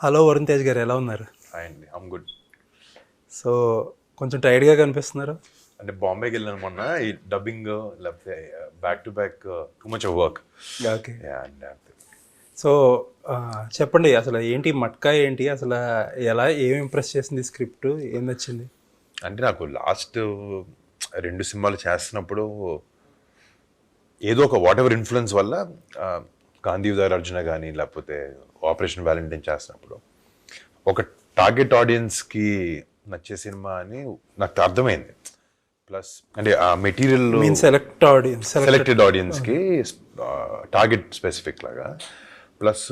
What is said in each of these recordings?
Hello Varun Tej గారు, ఎలా ఉన్నారు? అండి ఐమ్ గుడ్. సో కొంచెం టైర్డ్గా కనిపిస్తున్నారు. అంటే బాంబేకి వెళ్ళాను మొన్న, ఈ డబ్బింగ్ లేకపోతే back to back too much of work. Okay. So చెప్పండి, అసలు ఏంటి మట్కా, ఏంటి అసలు, ఎలా, ఏం ఇంప్రెస్ చేసింది స్క్రిప్ట్, ఏం నచ్చింది? అంటే నాకు లాస్ట్ 2 సినిమాలు చేస్తున్నప్పుడు ఏదో ఒక వాట్ ఎవర్ ఇన్ఫ్లుయెన్స్ వల్ల గాంధీ ఉదయ్ అర్జున కానీ లేకపోతే ఆపరేషన్ వ్యాలంటైన్ చేస్తున్నప్పుడు ఒక టార్గెట్ ఆడియన్స్కి నచ్చే సినిమా అని నాకు అర్థమైంది. ప్లస్ అంటే ఆ మెటీరియల్ సెలెక్టెడ్ ఆడియన్స్కి టార్గెట్ స్పెసిఫిక్ లాగా. ప్లస్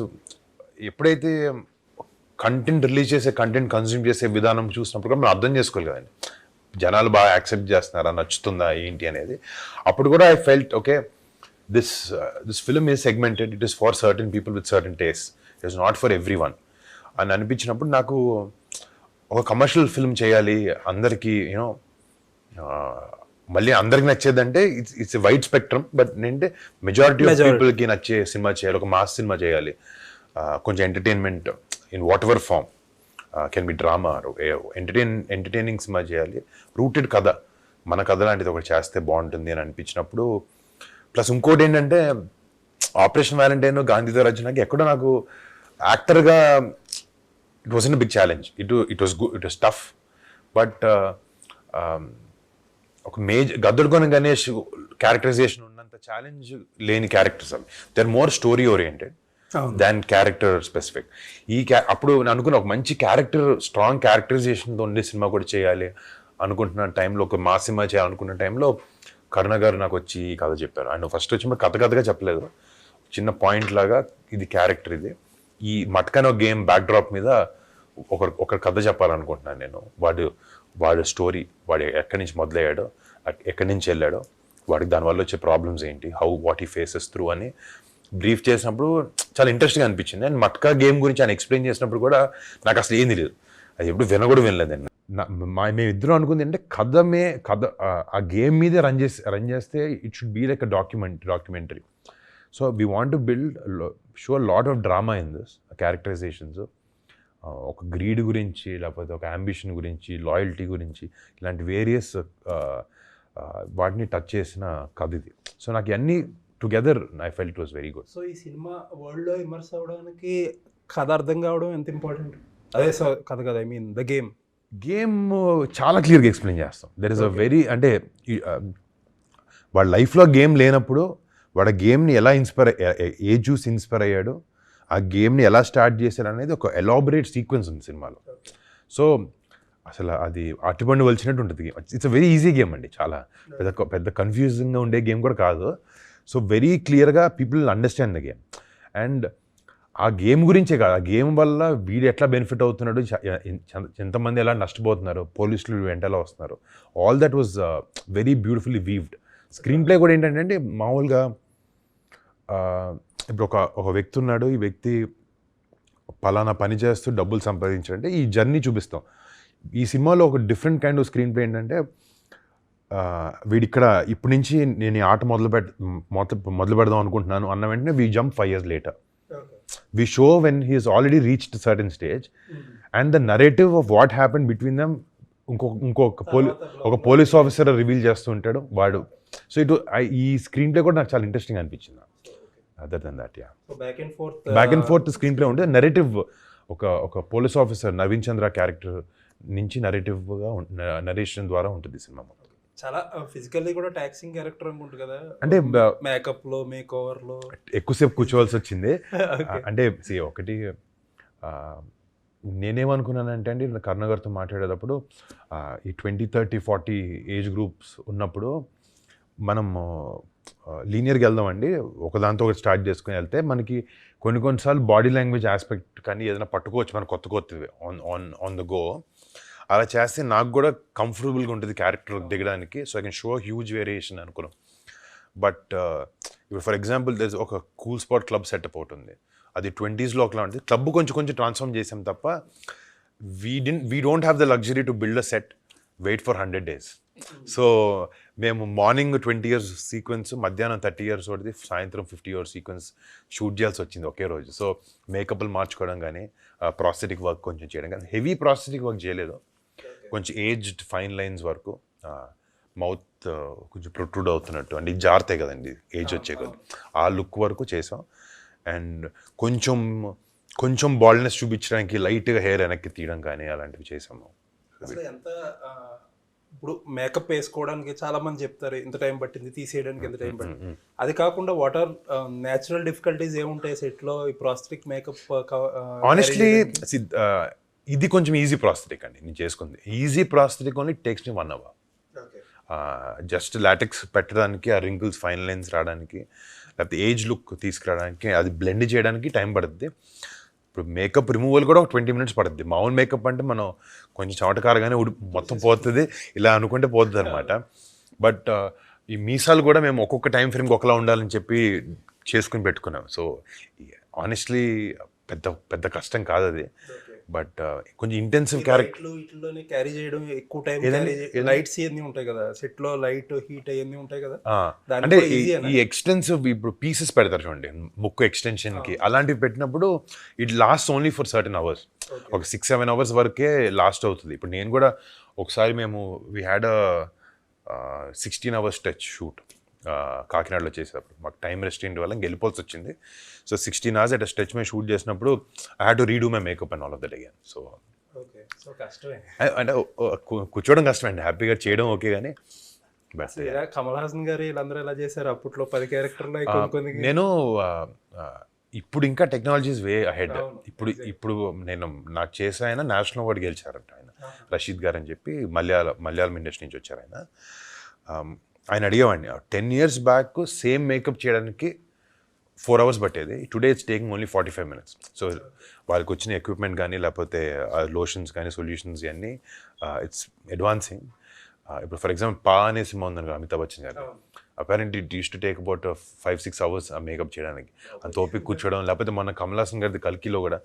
ఎప్పుడైతే కంటెంట్ రిలీజ్ చేసే, కంటెంట్ కన్జ్యూమ్ చేసే విధానం చూసినప్పుడు కూడా మనం అర్థం చేసుకోవాలి కదండి, జనాలు బాగా యాక్సెప్ట్ చేస్తున్నారా, నచ్చుతుందా ఏంటి అనేది. అప్పుడు కూడా I felt okay, this film is segmented, it is for certain people with certain taste, it is not for every one అని అనిపించినప్పుడు నాకు ఒక కమర్షియల్ ఫిల్మ్ చేయాలి, అందరికీ యూనో మళ్ళీ అందరికి నచ్చేదంటే ఇట్స్ వైడ్ స్పెక్ట్రమ్, బట్ ఏంటంటే మెజారిటీ ఆఫ్ పీపుల్కి నచ్చే సినిమా చేయాలి, ఒక మాస్ సినిమా చేయాలి, కొంచెం entertainment in whatever form, can be drama, entertaining cinema చేయాలి, రూటెడ్ కథ, మన కథ లాంటిది ఒకటి చేస్తే బాగుంటుంది అని అనిపించినప్పుడు. ప్లస్ ఇంకోటి ఏంటంటే ఆపరేషన్ వ్యాలంటైన్, గాంధీ ఉదయ్ అర్జునకి ఎక్కడో నాకు యాక్టర్గా it was in big challenge. It was tough, but ఒక గద్దెడుగొన గణేష్ క్యారెక్టరైజేషన్ ఉన్నంత ఛాలెంజ్ లేని క్యారెక్టర్స్ అవి. They are more story oriented than character specific. అప్పుడు నేను అనుకున్న ఒక మంచి క్యారెక్టర్, స్ట్రాంగ్ క్యారెక్టరైజేషన్తో ఉండే సినిమా కూడా చేయాలి అనుకుంటున్న టైంలో, ఒక మా సినిమా చేయాలనుకున్న టైంలో కరుణ గారు నాకు వచ్చి ఈ కథ చెప్పారు. ఆయన ఫస్ట్ వచ్చి కథగా చెప్పలేదు, చిన్న పాయింట్ లాగా ఇది క్యారెక్టర్, ఇది ఈ మట్కా గేమ్ బ్యాక్ డ్రాప్ మీద ఒక కథ చెప్పాలనుకుంటున్నాను నేను. వాడి స్టోరీ, వాడు ఎక్కడి నుంచి మొదలయ్యాడో, ఎక్కడి నుంచి వెళ్ళాడో, వాడికి దానివల్ల వచ్చే ప్రాబ్లమ్స్ ఏంటి, వాట్ హీ ఫేసెస్ త్రూ అని బ్రీఫ్ చేసినప్పుడు చాలా ఇంట్రెస్టింగ్ అనిపించింది. అండ్ మట్కా గేమ్ గురించి ఆయన ఎక్స్ప్లెయిన్ చేసినప్పుడు కూడా నాకు అసలు ఏం తెలియదు, అది ఎప్పుడు వినలేదండి. మేమిద్దరం అనుకుంది అంటే కథ ఆ గేమ్ మీదే రన్ చేస్తే it should be like a documentary. So we want to build show lot of drama in this characterizations, ఒక గ్రీడ్ గురించి, లేకపోతే ఒక అంబిషన్ గురించి, లాయల్టీ గురించి, ఇలాంటి వేరియస్ వాటిని టచ్ చేసిన కథ ఇది. సో నాకు అన్నీ together I felt it was very good. So ఈ సినిమా వరల్డ్లో ఇమర్స్ అవ్వడానికి కథ అర్థం కావడం ఎంత ఇంపార్టెంట్? అదే కథ కదా, ఐ మీన్ ద గేమ్ చాలా క్లియర్గా ఎక్స్ప్లెయిన్ చేస్తాం. దెర్ ఇస్ అ వెరీ, అంటే వాడి లైఫ్లో గేమ్ లేనప్పుడు వాడు గేమ్ని ఎలా ఏ చూసి ఇన్స్పైర్ అయ్యాడు, ఆ గేమ్ని ఎలా స్టార్ట్ చేశారు అనేది ఒక ఎలాబరేట్ సీక్వెన్స్ ఉంది సినిమాలో. సో అసలు అది అట్టుబండి వలిచినట్టు ఉంటుంది. It's a very easy game అండి, చాలా పెద్ద కన్ఫ్యూజింగ్గా ఉండే గేమ్ కూడా కాదు. సో వెరీ క్లియర్గా people understand the game. And ఆ గేమ్ గురించే కాదు, ఆ గేమ్ వల్ల వీడు ఎట్లా బెనిఫిట్ అవుతున్నాడు, ఎంతమంది ఎలా నష్టపోతున్నారు, పోలీసులు వెంటలా వస్తున్నారు, all that was very beautifully weaved. Screen play కూడా ఏంటంటే మామూలుగా ఇప్పుడు ఒక వ్యక్తి ఉన్నాడు, ఈ వ్యక్తి పలానా పని చేస్తూ డబ్బులు సంపాదించాడంటే ఈ జర్నీ చూపిస్తాం. ఈ సినిమాలో ఒక different kind off screen play ఏంటంటే వీడిక్కడ ఇప్పటి నుంచి నేను ఈ ఆట మొదలు పెడదాం అనుకుంటున్నాను అన్న వెంటనే we jump 5 years later. We show when he has already reached a certain stage, and the narrative of what happened between them ఒక పోలీస్ ఆఫీసర్ రివీల్ చేస్తూ ఉంటాడు వాడు. సో ఈ స్క్రీన్ ప్లే కూడా నాకు చాలా ఇంట్రెస్టింగ్ అనిపించింది. Other than that, back and forth screenplay ఉంటే నెరేటివ్ ఒక police officer Naveen Chandra character నుంచి నరేషన్ ద్వారా ఉంటుంది సినిమా. చాలా ఫిజికల్లీ కూడా టాక్సింగ్ క్యారెక్టర్ అనుకుంటు కదా, అంటే మేకప్లో, మేక్ ఓవర్లో ఎక్కువసేపు కూర్చోవలసి వచ్చింది. అంటే ఒకటి నేనేమనుకున్నానంటే అండి, కరుణ గారితో మాట్లాడేటప్పుడు ఈ 20, 30, 40 ఏజ్ గ్రూప్స్ ఉన్నప్పుడు మనం లీనియర్గా వెళ్దామండి, ఒకదాంతో ఒకటి స్టార్ట్ చేసుకుని వెళ్తే మనకి కొన్నిసార్లు బాడీ లాంగ్వేజ్ ఆస్పెక్ట్ కానీ ఏదైనా పట్టుకోవచ్చు మనం కొత్తవి ఆన్ ద గో. అలా చేస్తే నాకు కూడా కంఫర్టబుల్గా ఉంటుంది క్యారెక్టర్ దిగడానికి. So I can show huge variation అనుకున్నాం. బట్ ఇప్పుడు ఫర్ ఎగ్జాంపుల్ ఒక కూల్ స్పాట్ క్లబ్ సెటప్ ఒకటి ఉంది, అది 20s ఒకలా ఉంటుంది. క్లబ్ కొంచెం ట్రాన్స్ఫార్మ్ చేసాం తప్ప we don't have the luxury to build a set, wait for 100 days. So మేము మార్నింగ్ 20 years సీక్వెన్స్, మధ్యాహ్నం 30 years ఒకటి, సాయంత్రం 50 years సీక్వెన్స్ షూట్ చేయాల్సి వచ్చింది ఒకే రోజు. సో మేకప్లు మార్చుకోవడం కానీ, ప్రాస్థెటిక్ వర్క్ కొంచెం చేయడం కానీ, హెవీ ప్రాస్థెటిక్ వర్క్ చేయలేదు, కొంచెం ఏజ్డ్ ఫైన్ లైన్స్ వరకు, మౌత్ కొంచెం ప్రొట్రూడ్ అవుతున్నట్టు, అంటే ఇది జారుతాయి కదండి ఏజ్ వచ్చే కొద్ది, ఆ లుక్ వరకు చేసాం. అండ్ కొంచెం బాల్డ్నెస్ చూపించడానికి లైట్గా హెయిర్ వెనక్కి తీయడం కానీ అలాంటివి చేసాము. అసలు ఎంత ఇప్పుడు మేకప్ వేసుకోవడానికి చాలా మంది చెప్తారు ఇంత టైం పట్టింది, తీసేయడానికి ఎంత టైం పట్టింది. అది కాకుండా వాట్ ఆర్ న్యాచురల్ డిఫికల్టీస్ ఏముంటాయి సెట్ లో ఈ ప్రాస్థెటిక్ మేకప్? ఆనెస్ట్లీ ఇది కొంచెం ఈజీ ప్రాస్థెటిక్ అండి నేను చేసుకుంది. Easy prosthetic only takes me 1 hour. Just LaTeX పెట్టడానికి, ఆ రింకిల్స్ ఫైన్ లైన్స్ రావడానికి, లేకపోతే ఏజ్ లుక్ తీసుకురావడానికి, అది బ్లెండ్ చేయడానికి టైం పడుతుంది. ఇప్పుడు మేకప్ రిమూవల్ కూడా ఒక 20 minutes పడుతుంది. మామూలు మేకప్ అంటే మనం కొంచెం చెమటకారగానే మొత్తం పోతుంది, ఇలా అనుకుంటే పోతుంది అనమాట. బట్ ఈ మీసాలు కూడా మేము ఒక్కొక్క టైం ఫ్రేమ్కి ఒకలా ఉండాలని చెప్పి చేసుకుని పెట్టుకున్నాం. సో ఆనెస్ట్లీ పెద్ద కష్టం కాదు అది. బట్ కొంచెం ఇంటెన్సివ్ వీటిలోనే క్యారీ చేయడం ఎక్కువ టైం, లైట్స్ ఇవన్నీ ఉంటాయి కదా సెట్ లో, లైట్ హీట్ అవన్నీ ఉంటాయి కదా. అంటే ఈ ఎక్స్టెన్సివ్ ఇప్పుడు పీసెస్ పెడతారు చూడండి ముక్కు ఎక్స్టెన్షన్ కి, అలాంటివి పెట్టినప్పుడు it last only for certain hours. ఒక 6-7 hours వరకే లాస్ట్ అవుతుంది. ఇప్పుడు నేను కూడా ఒకసారి we had 16 hours stretch shoot కాకినాడలో చేసేటప్పుడు, మాకు టైం రెస్ట్రెంట్ వల్ల వెళ్ళిపోవాల్సి వచ్చింది. సో 16 hours అట్ స్ట్రెచ్ మీద షూట్ చేసినప్పుడు I had to redo my makeup and all of that again. So అంటే కూర్చోవడం కష్టమండి, హ్యాపీగా చేయడం ఓకే కానీ. బట్ కమల్ హాసన్ గారు వీళ్ళందరూ ఎలా చేశారు అప్పట్లో 10 క్యారెక్టర్లు? నేను ఇప్పుడు ఇంకా టెక్నాలజీస్ వే అహెడ్. ఇప్పుడు నేను నాకు చేసే ఆయన నేషనల్ అవార్డు గెలిచారంట ఆయన, రషీద్ గారు అని చెప్పి, మలయాళం ఇండస్ట్రీ నుంచి వచ్చారు ఆయన. ఆయన అడిగేవాడిని 10 years బ్యాక్ సేమ్ మేకప్ చేయడానికి 4 hours పట్టేది, today it's taking only 45 minutes. So వాళ్ళకి వచ్చిన ఎక్విప్మెంట్ కానీ, లేకపోతే లోషన్స్ కానీ, సొల్యూషన్స్ కానీ, ఇట్స్ అడ్వాన్సింగ్. ఇప్పుడు ఫర్ ఎగ్జాంపుల్ పా అనే సినిమా ఉందని అమితాబ్ బచ్చన్ గారు, apparently it use to take about 5-6 hours ఆ మేకప్ చేయడానికి, అంత ఓపిక కూర్చోవడం. లేకపోతే మన కమల్ హాసన్ గారిది కల్కిలో కూడా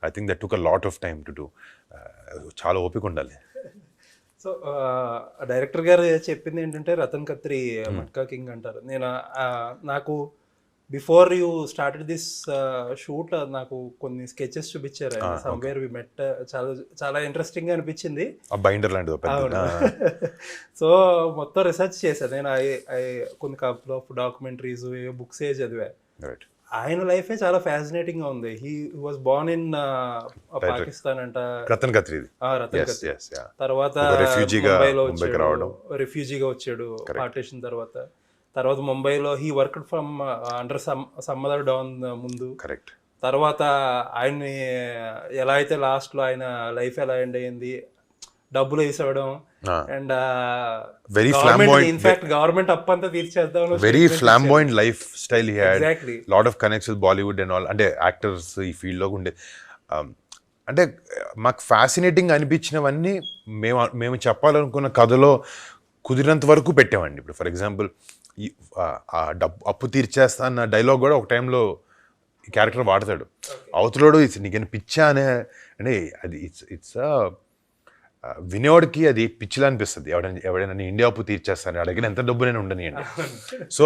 I think that took a lot of time to do. చాలా ఓపిక ఉండాలి. సో డైరెక్టర్ గారు చెప్పింది ఏంటంటే రతన్ ఖత్రి మట్కా కింగ్ అంటారు. నాకు before you started this shoot నాకు కొన్ని స్కెచెస్ చూపించారు ఆయన, సమ్వేర్ వి మెట్. చాలా ఇంట్రెస్టింగ్ గా అనిపించింది. బైండర్ లాంటిది. సో మొత్తం రీసెర్చ్ చేశాను నేను. కొన్ని కపుల్ ఆఫ్ డాక్యుమెంటరీస్, బుక్స్ చదివా. ఆయన లైఫే చాలా ఫ్యాసినేటింగ్ గా ఉంది. He was born in Pakistan అంట, రతన్ ఖత్రి. తర్వాత రిఫ్యూజీగా వచ్చాడు పార్టీషన్ తర్వాత ముంబైలో he worked from under some other don ముందు. కరెక్ట్. తర్వాత ఆయన్ని ఎలా అయితే లాస్ట్ లో ఆయన లైఫ్ ఎలా ఎండ్ అయ్యింది, డబ్బులు వేసేవడం, and very flamboyant, in fact government up అంతా తీర్చేద్దాం, very flamboyant life style he had, lot of connects with Bollywood and all. అంటే యాక్టర్స్ ఈ ఫీల్డ్ లో ఉండే అంటే మాకు ఫ్యాసినేటింగ్ అనిపించినవన్నీ మేము చెప్పాలనుకున్న కథలో కుదిరినంత వరకు పెట్టామండి. ఇప్పుడు ఫర్ ఎగ్జాంపుల్ అప్పు తీర్చేస్తా అన్న డైలాగ్ కూడా ఒక టైంలో ఈ క్యారెక్టర్ వాడతాడు. అవతలోడు నీకు పిచ్చా అనే, అంటే అది ఇట్స్ వినేవాడికి అది పిచ్చిలా అనిపిస్తుంది. ఎవడైనా ఇండియా అప్పు తీర్చేస్తాను అడిగిన ఎంత డబ్బు నేను ఉండనియండి. సో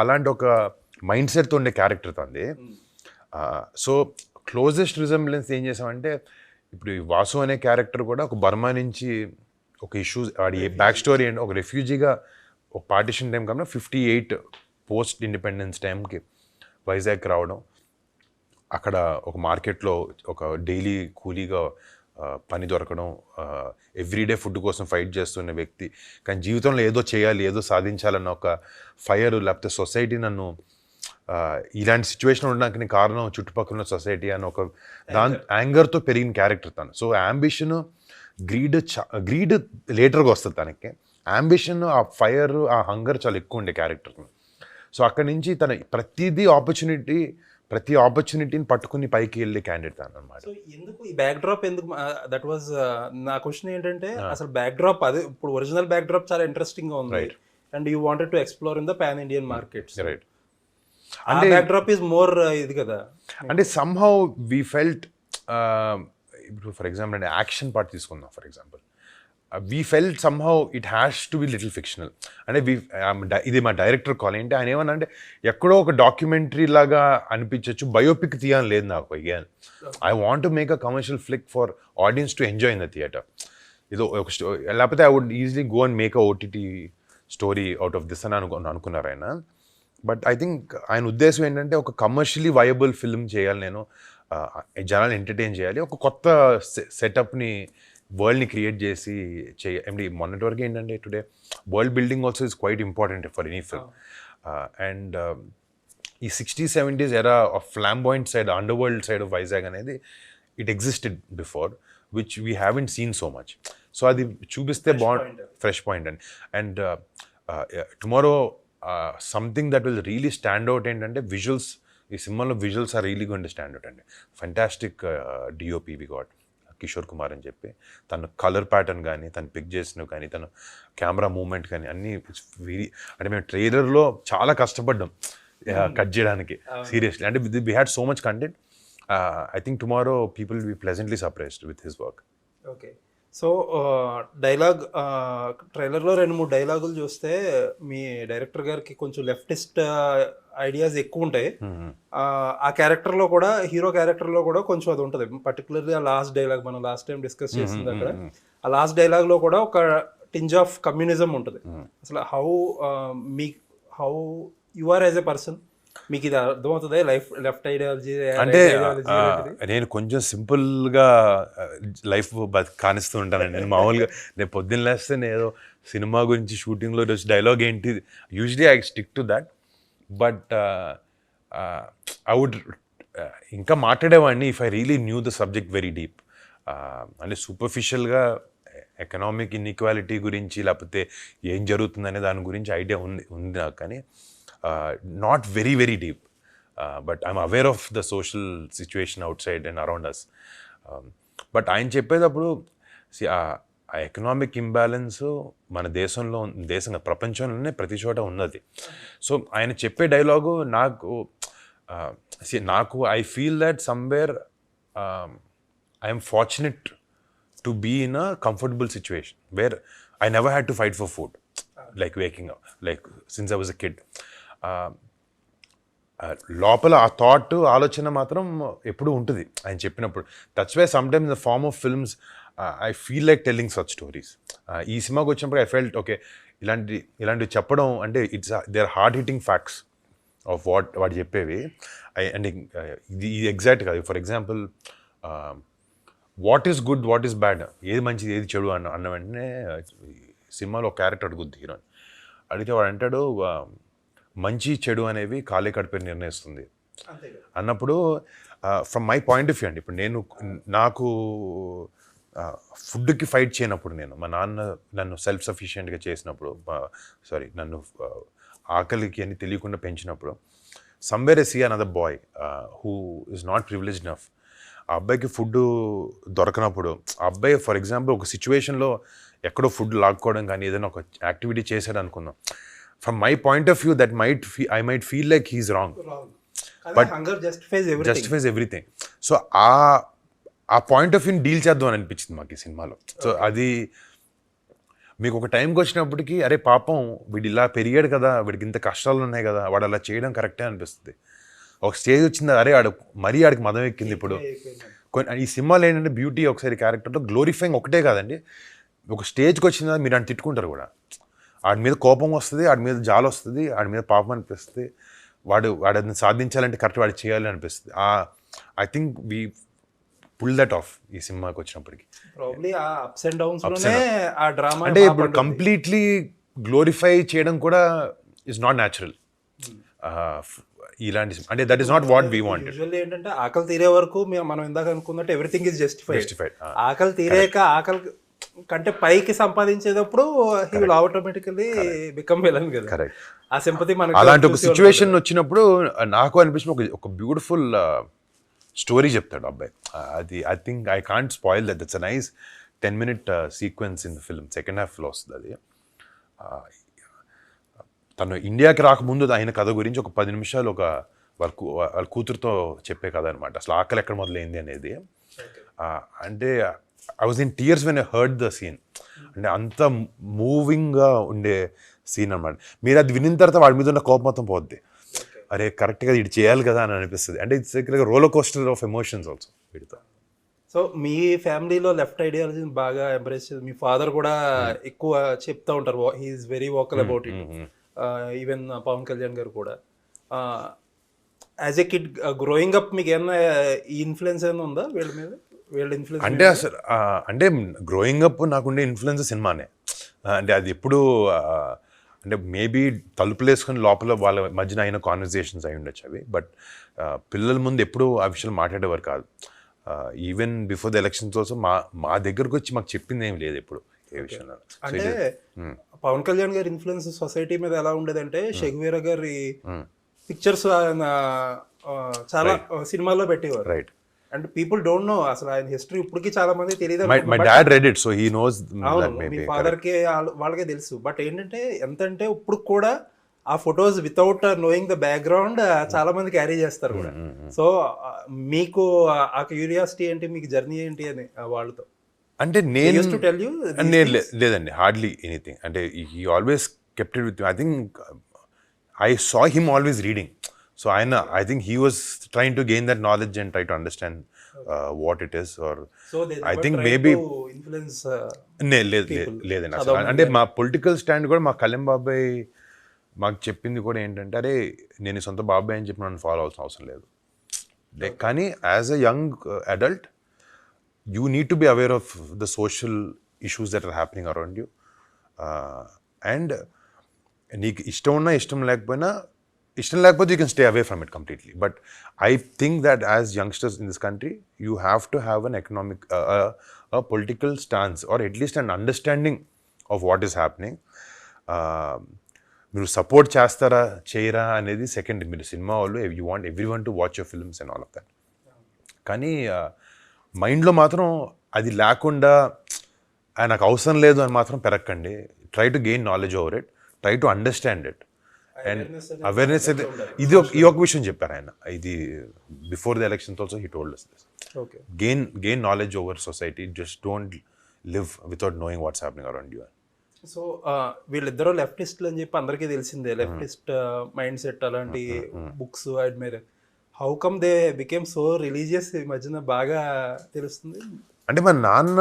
అలాంటి ఒక మైండ్ సెట్తో ఉండే క్యారెక్టర్ తంది. సో క్లోజెస్ట్ రిజెంబ్లెన్స్ ఏం చేసామంటే, ఇప్పుడు ఈ వాసు అనే క్యారెక్టర్ కూడా ఒక బర్మా నుంచి ఒక ఇష్యూస్, వాడి బ్యాక్ స్టోరీ ఏంటి, ఒక రెఫ్యూజీగా ఒక పార్టిషన్ టైం కన్నా 58 పోస్ట్ ఇండిపెండెన్స్ టైంకి వైజాగ్ రావడం, అక్కడ ఒక మార్కెట్లో ఒక డైలీ కూలీగా పని దొరకడం, ఎవ్రీడే ఫుడ్ కోసం ఫైట్ చేస్తున్న వ్యక్తి, కానీ జీవితంలో ఏదో చేయాలి, ఏదో సాధించాలన్న ఒక ఫైర్, లేకపోతే సొసైటీ నన్ను ఇలాంటి సిచ్యువేషన్ ఉండడానికి కారణం చుట్టుపక్కల ఉన్న సొసైటీ అని ఒక యాంగర్తో పెరిగిన క్యారెక్టర్ తను. సో యాంబిషన్, గ్రీడ్ లేటర్గా వస్తుంది తనకి. యాంబిషన్, ఆ ఫైర్, ఆ హంగర్ చాలా ఎక్కువ ఉండే క్యారెక్టర్. సో అక్కడి నుంచి తన ప్రతి ఆపర్చునిటీని పట్టుకుని పైకి వెళ్ళే క్యాండిడేట్ అనమాట. సో ఎందుకు ఈ బ్యాక్ డ్రాప్, ఎందుకు దట్ వాజ్ నా క్వశ్చన్ ఏంటంటే, అసలు బ్యాక్ డ్రాప్ అదే, ఇప్పుడు ఒరిజినల్ బ్యాక్ డ్రాప్ చాలా ఇంట్రెస్టింగ్ గా ఉంది, and you wanted to explore in the pan Indian markets. Right. అంటే బ్యాక్ డ్రాప్ ఈజ్ మోర్ ఇది కదా. అంటే సమ్హౌ వి ఫెల్ట్, ఇప్పుడు ఫర్ ఎగ్జాంపుల్ అంటే యాక్షన్ పార్ట్ తీసుకుందాం. For example we felt somehow it has to be little fictional. అంటే ఇది మా డైరెక్టర్ కాల్ ఏంటి ఆయన ఏమన్నా అంటే ఎక్కడో ఒక డాక్యుమెంటరీ లాగా అనిపించవచ్చు, బయోపిక్ తీయాలని లేదు నాకు. Again I want to make a commercial flick for audience to enjoy in the theatre. ఇది ఒక లేకపోతే I would easily go and make a OTT story out of this అని అనుకున్నారు ఆయన. బట్ ఐ థింక్ ఆయన ఉద్దేశం ఏంటంటే ఒక కమర్షియలీ వయబుల్ ఫిల్మ్ చేయాలి, నేను జనాలు ఎంటర్టైన్ చేయాలి, ఒక కొత్త సెటప్ని వరల్డ్ని క్రియేట్ చేసి చేయండి. మొన్నటి వరకు ఏంటంటే today world building also is quite important for any film. And ఈ 60s 70s era of flamboyant side, under world side of Vizag అనేది it existed before, which we haven't seen so much. So అది చూపిస్తే fresh point and and tomorrow something that will really stand out ఏంటంటే visuals. ఈ సినిమాలో visuals are really going to stand out అండి. Fantastic DOP we got Kishore Kumar అని చెప్పి, తను colour pattern కానీ, తను పిక్ చేసినవి కానీ, తను కెమెరా మూమెంట్ కానీ అన్నీ వెరీ, అంటే మేము ట్రైలర్లో చాలా కష్టపడ్డాం కట్ చేయడానికి సీరియస్లీ. అంటే we had so much content. I think tomorrow people will be pleasantly surprised with his work. Okay. So dialogue ట్రైలర్లో 2-3 డైలాగులు చూస్తే మీ డైరెక్టర్ గారికి కొంచెం లెఫ్టిస్ట్ ఐడియాస్ ఎక్కువ ఉంటాయి. ఆ క్యారెక్టర్లో కూడా, హీరో క్యారెక్టర్లో కూడా కొంచెం అది ఉంటుంది. పర్టికులర్లీ ఆ లాస్ట్ డైలాగ్ మనం లాస్ట్ టైం డిస్కస్ చేసింది అక్కడ, ఆ లాస్ట్ డైలాగ్లో కూడా ఒక టింజ్ ఆఫ్ కమ్యూనిజం ఉంటుంది. అసలు how you are as a person, మీకు ఇది అర్థమవుతుంది లెఫ్ట్ ఐడియాలజీ అంటే నేను కొంచెం సింపుల్గా లైఫ్ కానిస్తూ ఉంటానండి. నేను మామూలుగా నేను పొద్దున్న లేస్తే నేను సినిమా గురించి షూటింగ్లో వచ్చి డైలాగ్ ఏంటి, usually I stick to that. But I would ఇంకా మాట్లాడేవాడిని if I really knew the subject very deep. అంటే సూపర్ఫిషియల్గా ఎకనామిక్ ఇన్ఈక్వాలిటీ గురించి లేకపోతే ఏం జరుగుతుందనే దాని గురించి ఐడియా ఉంది నాకు, కానీ not very very deep, but I'm aware of the social situation outside and around us. But ఆయన చెప్పేటప్పుడు ఆ ఎకనామిక్ ఇంబ్యాలెన్స్ మన దేశంగా ప్రపంచంలోనే ప్రతి చోట ఉన్నది. సో ఆయన చెప్పే డైలాగు నాకు I feel that somewhere I'm fortunate to be in a comfortable situation where I never had to fight for food, like waking up, like since I was a kid. లోపల ఆ thought, ఆలోచన మాత్రం ఎప్పుడు ఉంటుంది ఆయన చెప్పినప్పుడు. That's why sometimes in the form of films I feel like telling such stories. ఈ సినిమాకి వచ్చినప్పుడు ఐ ఫెల్ట్ ఓకే, ఇలాంటివి చెప్పడం అంటే it's they are hard hitting facts of వాడు చెప్పేవి. అండ్ ఇది ఎగ్జాక్ట్ కాదు. For example what is good, what is bad, ఏది మంచిది ఏది చెడు అన్న వెంటనే సినిమాలో ఒక క్యారెక్టర్ అడుగుద్ది హీరోని. అడిగితే వాడు అంటాడు మంచి చెడు అనేవి కాలే కడిపే నిర్ణయిస్తుంది అన్నప్పుడు, from my point of view అండి, ఇప్పుడు నాకు ఫుడ్కి ఫైట్ చేయనప్పుడు, మా నాన్న నన్ను సెల్ఫ్ సఫిషియెంట్గా చేసినప్పుడు, నన్ను ఆకలికి అని తెలియకుండా పెంచినప్పుడు, somewhere I see another boy who is not privileged enough. ఆ అబ్బాయికి ఫుడ్ దొరకనప్పుడు, ఆ అబ్బాయి ఫర్ ఎగ్జాంపుల్ ఒక సిచ్యువేషన్లో ఎక్కడో ఫుడ్ లాక్కోవడం కానీ ఏదైనా ఒక యాక్టివిటీ చేశాడు అనుకుందాం, from my point of view that I might feel like he's wrong, but justifies everything. So ఆ పాయింట్ ఆఫ్ వ్యూని డీల్ చేద్దాం అని అనిపించింది మాకు ఈ సినిమాలో. సో అది మీకు ఒక టైంకి వచ్చినప్పటికీ అరే పాపం వీడు ఇలా పెరిగాడు కదా, వీడికి ఇంత కష్టాలు ఉన్నాయి కదా, వాడు అలా చేయడం కరెక్టే అనిపిస్తుంది. ఒక స్టేజ్ వచ్చింది, అరే ఆడికి మదం ఎక్కింది. ఇప్పుడు ఈ సినిమాలో ఏంటంటే బ్యూటీ ఒకసారి క్యారెక్టర్లో గ్లోరిఫైయింగ్ ఒకటే కాదండి, ఒక స్టేజ్కి వచ్చిందా మీరు అని తిట్టుకుంటారు కూడా, ఆడి మీద కోపం వస్తుంది, ఆడి మీద జాలి వస్తుంది, ఆడి మీద పాపం అనిపిస్తుంది, వాడిని సాధించాలంటే కరెక్ట్ వాడు చేయాలి అనిపిస్తుంది. I think we pull that off ఈ సినిమాకి వచ్చినప్పటికి. అంటే ఇప్పుడు కంప్లీట్లీ గ్లోరిఫై చేయడం కూడా ఇస్ నాట్ న్యాచురల్. ఇలాంటి అంటే that is not what we wanted. ఏంటంటే ఆకలి తీరే వరకు మనం ఇందాక అనుకున్నట్టు ఎవ్రీథింగ్ ఈజ్ జస్టిఫైడ్. ఆకలి తీరేక ఆకలి కంటే పైకి సంపాదించేటప్పుడు he will automatically become villain కదా. కరెక్ట్. ఆ సింపతి మనకు అలాంటి ఒక సిచ్యువేషన్ వచ్చినప్పుడు నాకు అనిపించిన ఒక బ్యూటిఫుల్ స్టోరీ చెప్తాడు అబ్బాయి. అది I think I can't spoil that. That's a nice 10-minute sequence in the film. Second హాఫ్లో వస్తుంది అది. తను ఇండియాకి రాకముందు ఆయన కథ గురించి ఒక 10 నిమిషాలు వాళ్ళ కూతురుతో చెప్పే కథ అనమాట. అసలు ఆకలి ఎక్కడ మొదలైంది అనేది. అంటే I was in tears when I heard the scene. అంటే అంత మూవింగ్గా ఉండే సీన్ అనమాట. మీరు అది వినిన తర్వాత వాడి మీద ఉన్న కోపం మొత్తం పోద్ది. అరే కరెక్ట్గా ఇది చేయాలి కదా అని అనిపిస్తుంది. అంటే it's like roller coaster of emotions also వీడితో. సో మీ ఫ్యామిలీలో లెఫ్ట్ ఐడియాలజీని బాగా ఎంప్రెస్ చేసి మీ ఫాదర్ కూడా ఎక్కువ చెప్తా ఉంటారు, he's very vocal about it. Even Pawan Kalyan garu కూడా. As a kid growing up మీకు ఏమన్నా ఈ ఇన్ఫ్లుయెన్స్ ఏమైనా ఉందా వీళ్ళ మీద, వీళ్ళ ఇన్ఫ్లుయెన్స్? అంటే అసలు అంటే గ్రోయింగ్ అప్ నాకుండే ఇన్ఫ్లుయెన్స్ సినిమానే. అంటే అది ఎప్పుడు అంటే మేబీ తలుపులు వేసుకొని లోపల వాళ్ళ మధ్యన అయిన కాన్వర్జేషన్స్ అయి ఉండొచ్చు అవి. బట్ పిల్లల ముందు ఎప్పుడూ ఆ విషయాలు మాట్లాడేవారు కాదు. Even before the elections also మా దగ్గరకు వచ్చి మాకు చెప్పింది ఏం లేదు ఎప్పుడు ఏ విషయంలో. అంటే పవన్ కళ్యాణ్ గారి ఇన్ఫ్లుయెన్స్ సొసైటీ మీద ఎలా ఉండేదంటే, షెగ్వీరా గారి పిక్చర్స్ ఆయన చాలా సినిమాల్లో పెట్టేవారు. Right. And people don't know అసలు ఆయన హిస్టరీ ఇప్పటికీ చాలా మంది తెలియదు. My dad read it, so he knows. Me father కి వాళ్ళకే తెలుసు. బట్ ఏంటంటే ఎంతంటే ఇప్పుడు కూడా ఆ photos without knowing the background చాలా మంది క్యారీ చేస్తారు కూడా. సో మీకు ఆ క్యూరియాసిటీ ఏంటి, మీకు జర్నీ ఏంటి అని వాళ్ళతో? అంటే నేను లేదండి, హార్డ్లీ ఎనీథింగ్. అంటే he always kept it with. I think I saw him always reading. So ఆయన I think he was trying to gain that knowledge and try to understand what it is. Or I think maybe లేదండి అసలు. అంటే మా political stand కూడా మా కళ్యాణ్ బాబాయ్ మాకు చెప్పింది కూడా ఏంటంటే, అరే నేను సొంత బాబాయ్ అని చెప్పి నన్ను ఫాలో అవ్వాల్సిన అవసరం లేదు. కానీ as a young adult you need to be aware of the social issues that are happening around you. And నీకు ఇష్టం ఉన్నా ఇష్టం లేకపోతే you can stay away from it completely. But I think that as youngsters in this country you have to have an economic political stance or at least an understanding of what is happening. మీరు support చేస్తారా చేయరా అనేది second. మీరు cinema వాళ్ళు you want every one to watch your films and all of that. కానీ మైండ్లో మాత్రం అది లేకుండా నాకు అవసరం లేదు అని మాత్రం పెరగకండి. Try to gain knowledge over it, try to understand it. And awareness అయితే ఈ ఒక విషయం చెప్పారు ఆయన. ఇది before the elections also he told us this. Gain knowledge over society, just don't live without knowing what's happening around you. So వీళ్ళిద్దరూ లెఫ్టిస్ట్లు అని చెప్పి అందరికీ తెలిసిందే. లెఫ్టిస్ట్ మైండ్ సెట్, అలాంటి books admire. How come they became so religious ఈ మధ్యన బాగా తెలుస్తుంది? అంటే మా నాన్న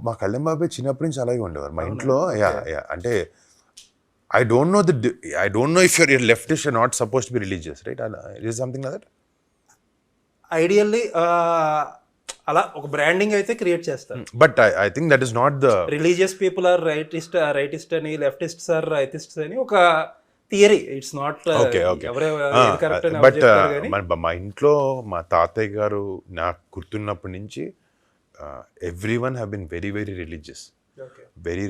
మా కళ్యాణ్ బాబాయ్ చిన్నప్పటి నుంచి అలాగే ఉండేవారు మా ఇంట్లో. అంటే I don't know if you're leftist, you're not supposed to be religious, right? Is something like that? Ideally, అలా ఒక బ్రాండింగ్ అయితే క్రియేట్ చేస్తారు. But I think that is not the religious people are rightist అని, leftist or rightist అని ఒక theory. It's not correct. But మా ఇంట్లో మా తాతయ్య గారు నాకు గుర్తున్నప్పటి నుంచి everyone have been very very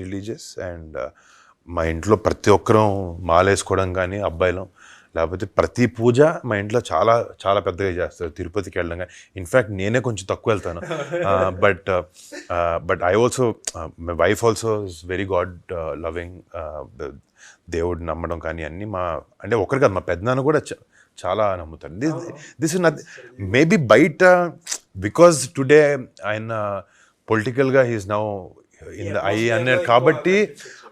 religious. And మా ఇంట్లో ప్రతి ఒక్కరం మాలేసుకోవడం కానీ అబ్బాయిలం, లేకపోతే ప్రతి పూజ మా ఇంట్లో చాలా చాలా పెద్దగా చేస్తారు. తిరుపతికి వెళ్ళడం కానీ, ఇన్ఫ్యాక్ట్ నేనే కొంచెం తక్కువ వెళ్తాను. But I also my wife also is very God loving. దేవుడు నమ్మడం కానీ అన్నీ అంటే ఒకరు కాదు, మా పెద్దనాన్న కూడా చాలా నమ్ముతారు. దిస్ ఇస్ నథింగ్ మేబీ బయట, బికాజ్ టుడే ఆయన పొలిటికల్గా he's now in the I అన్నారు కాబట్టి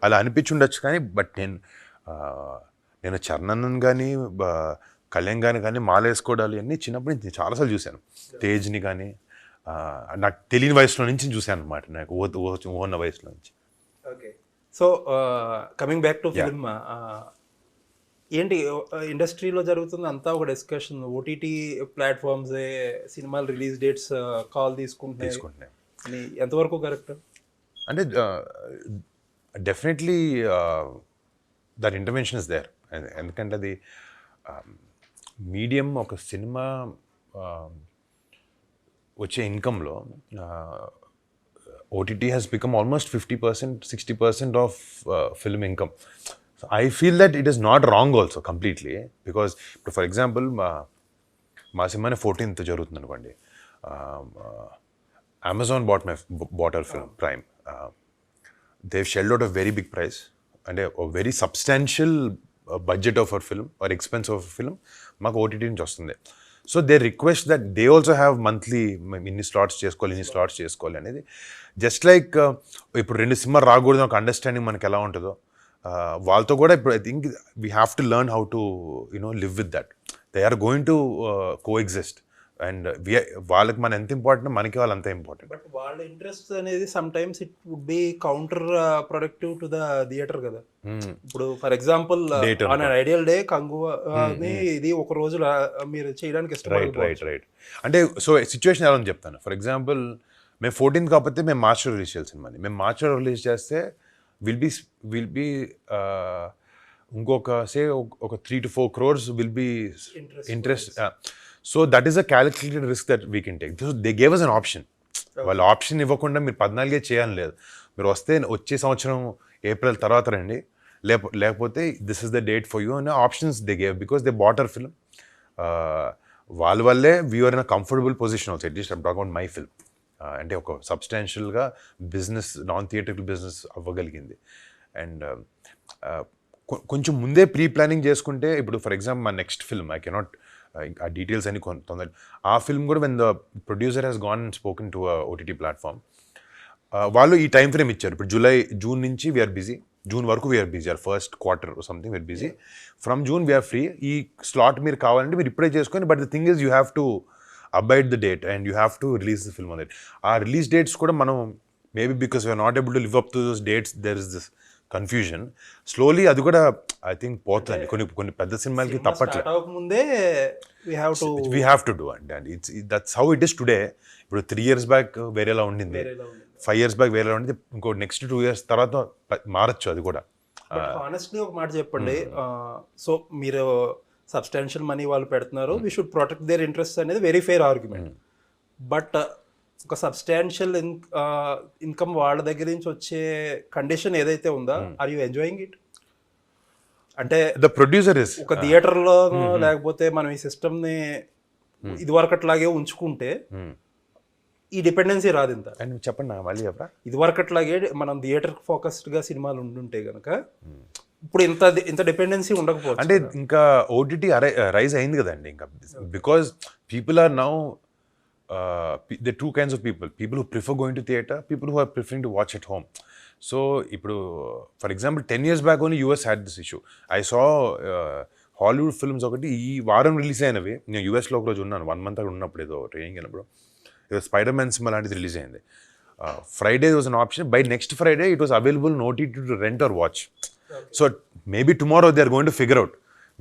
అలా అనిపించుండొచ్చు. కానీ బట్ నేను చరణన్ కానీ కళ్యాణ్ కానీ మాలేసుకోవడాలు అన్నీ చిన్నప్పటి నుంచి చాలాసార్లు చూశాను. తేజ్ని కానీ నాకు తెలియని వయసులో నుంచి చూశాను అనమాట, నాకు ఓన్న వయసులో నుంచి. Okay. So coming back to film, ఏంటి ఇండస్ట్రీలో జరుగుతుంది అంతా ఒక డిస్కషన్. ఓటీటీ ప్లాట్ఫామ్స్ సినిమాలు రిలీజ్ డేట్స్ కాల్ తీసుకుంటున్నాయి. ఎంతవరకు కరెక్ట్? అంటే definitely that intervention is there. ఎందుకంటే అది మీడియం, ఒక సినిమా వచ్చే ఇన్కంలో OTT has become almost 50%, 60% of film income. So I feel that it is not wrong also completely. Because ఇప్పుడు ఫర్ ఎగ్జాంపుల్ మా సినిమానే 14th జరుగుతుంది అనుకోండి, Amazon bought our film, Prime. They've shelled out a very big price and a very substantial budget of our film or expense of our film. మాకు OTT నుంచి వస్తుంది. So they request that they also have monthly ఇన్ని slots చేసుకోవాలి అనేది. Just like ఇప్పుడు 2 cinema రాకూడదు ఒక understanding మనకి ఎలా ఉంటుందో వాళ్ళతో కూడా ఇప్పుడు I think we have to learn how to live with that. They are going to coexist and వాళ్ళకి మన ఎంత ఇంపార్టెంట్ మనకి వాళ్ళు అంత ఇంపార్టెంట్. బట్ వాళ్ళ ఇంట్రెస్ట్ అనేది sometimes it would be counterproductive to the theatre కదా. ఇప్పుడు for example on an ideal day Kanguva ఇది ఒక రోజు మీరు చేయడానికి ఇష్టపడకపోవచ్చు. రైట్. అంటే సో సిచ్యువేషన్ ఎలా అని చెప్తాను. ఫర్ ఎగ్జాంపుల్ మేము 14th కాకపోతే మేము మార్చ్లో రిలీజ్ చేయాలి సినిమాని. మేము మార్చ్లో రిలీజ్ చేస్తే విల్ బి ఇంకొక సే ఒక 3 to 4 crores will be interest. So that is a calculated risk that we can take. They gave us an option. వాళ్ళు ఆప్షన్ ఇవ్వకుండా మీరు 14 చేయాలని లేదు. మీరు వచ్చే సంవత్సరం ఏప్రిల్ తర్వాత రండి, లేకపోతే this is the date for you అనే options they gave because they bought our film. వాళ్ళ వల్లే we're in a comfortable position also. At least I'm talking about my film. అంటే ఒక సబ్స్టాన్షియల్గా బిజినెస్ నాన్ థియేటర్కల్ బిజినెస్ అవ్వగలిగింది. అండ్ కొంచెం ముందే pre planning చేసుకుంటే ఇప్పుడు ఫర్ ఎగ్జాంపుల్ మా నెక్స్ట్ ఫిల్మ్ ఐ కెనాట్ ఆ డీటెయిల్స్ అని తొందర ఆ ఫిల్మ్ కూడా when the producer has gone and spoken to OTT platform వాళ్ళు ఈ టైం ఫ్రేమ్ ఇచ్చారు. ఇప్పుడు జూన్ నుంచి వీఆర్ బిజీ, జూన్ వరకు we are busy, or first quarter something we are busy. From June we are free. ఈ స్లాట్ మీరు కావాలంటే మీరు ఇప్పుడే చేసుకొని, but the thing is you have to abide the date and you have to release the film on it. Our release dates kuda manam maybe because we are not able to live up to those dates, there is this confusion. Slowly adu kuda I think potandi konni pedda cinemaiki tappatla start avumundi we have to do it, and that's how it is today. ఇప్పుడు 3 years back వేరేలా ఉండింది, 5 years back వేరేలా ఉండింది, ఇంకో next 2 years తర్వాత మారచ్చు అది కూడా. హానెస్ట్లీ ఒక మాట చెప్పండి. సో మీరు సబ్స్టాన్షియల్ మనీ వాళ్ళు పెడుతున్నారు, we should protect their interest అనేది వెరీ ఫెయిర్ ఆర్గ్యుమెంట్. బట్ ఒక సబ్స్టాన్షియల్ ఇన్కమ్ వాళ్ళ దగ్గర నుంచి వచ్చే కండిషన్ ఏదైతే ఉందో, ఆర్ యూ ఎంజాయింగ్ ఇట్? అంటే ద ప్రొడ్యూసర్ ఇస్ ఒక థియేటర్లో లేకపోతే మనం ఈ సిస్టమ్ని ఇది వరకట్లాగే ఉంచుకుంటే ఈ డిపెండెన్సీ రాదు. ఇంత చెప్పండి మళ్ళీ చెప్పరా. ఇది వరకట్లాగే మనం థియేటర్ ఫోకస్డ్గా సినిమాలు ఉండుంటే కనుక ఇప్పుడు ఇంత డిపెండెన్సీ ఉండకపోవచ్చు. అంటే ఇంకా OTT రైజ్ అయింది కదండి ఇంకా, because people are now the 2 kinds of people who prefer going to theatre, people who are preferring to watch at home. So ఇప్పుడు for example 10 years back only US had this issue. I saw Hollywood films ఒకటి ఈ వారం release అయినవి. నేను యూఎస్లో ఒక రోజు ఉన్నాను, 1 month అక్కడ ఉన్నప్పుడు, ఏదో ట్రైనింగ్ అయినప్పుడు ఏదో స్పైడర్-మ్యాన్ సినిమా లాంటిది రిలీజ్ అయింది. Friday was an option. By next Friday it was available on OTT to rent or watch. So maybe tomorrow they are going to figure out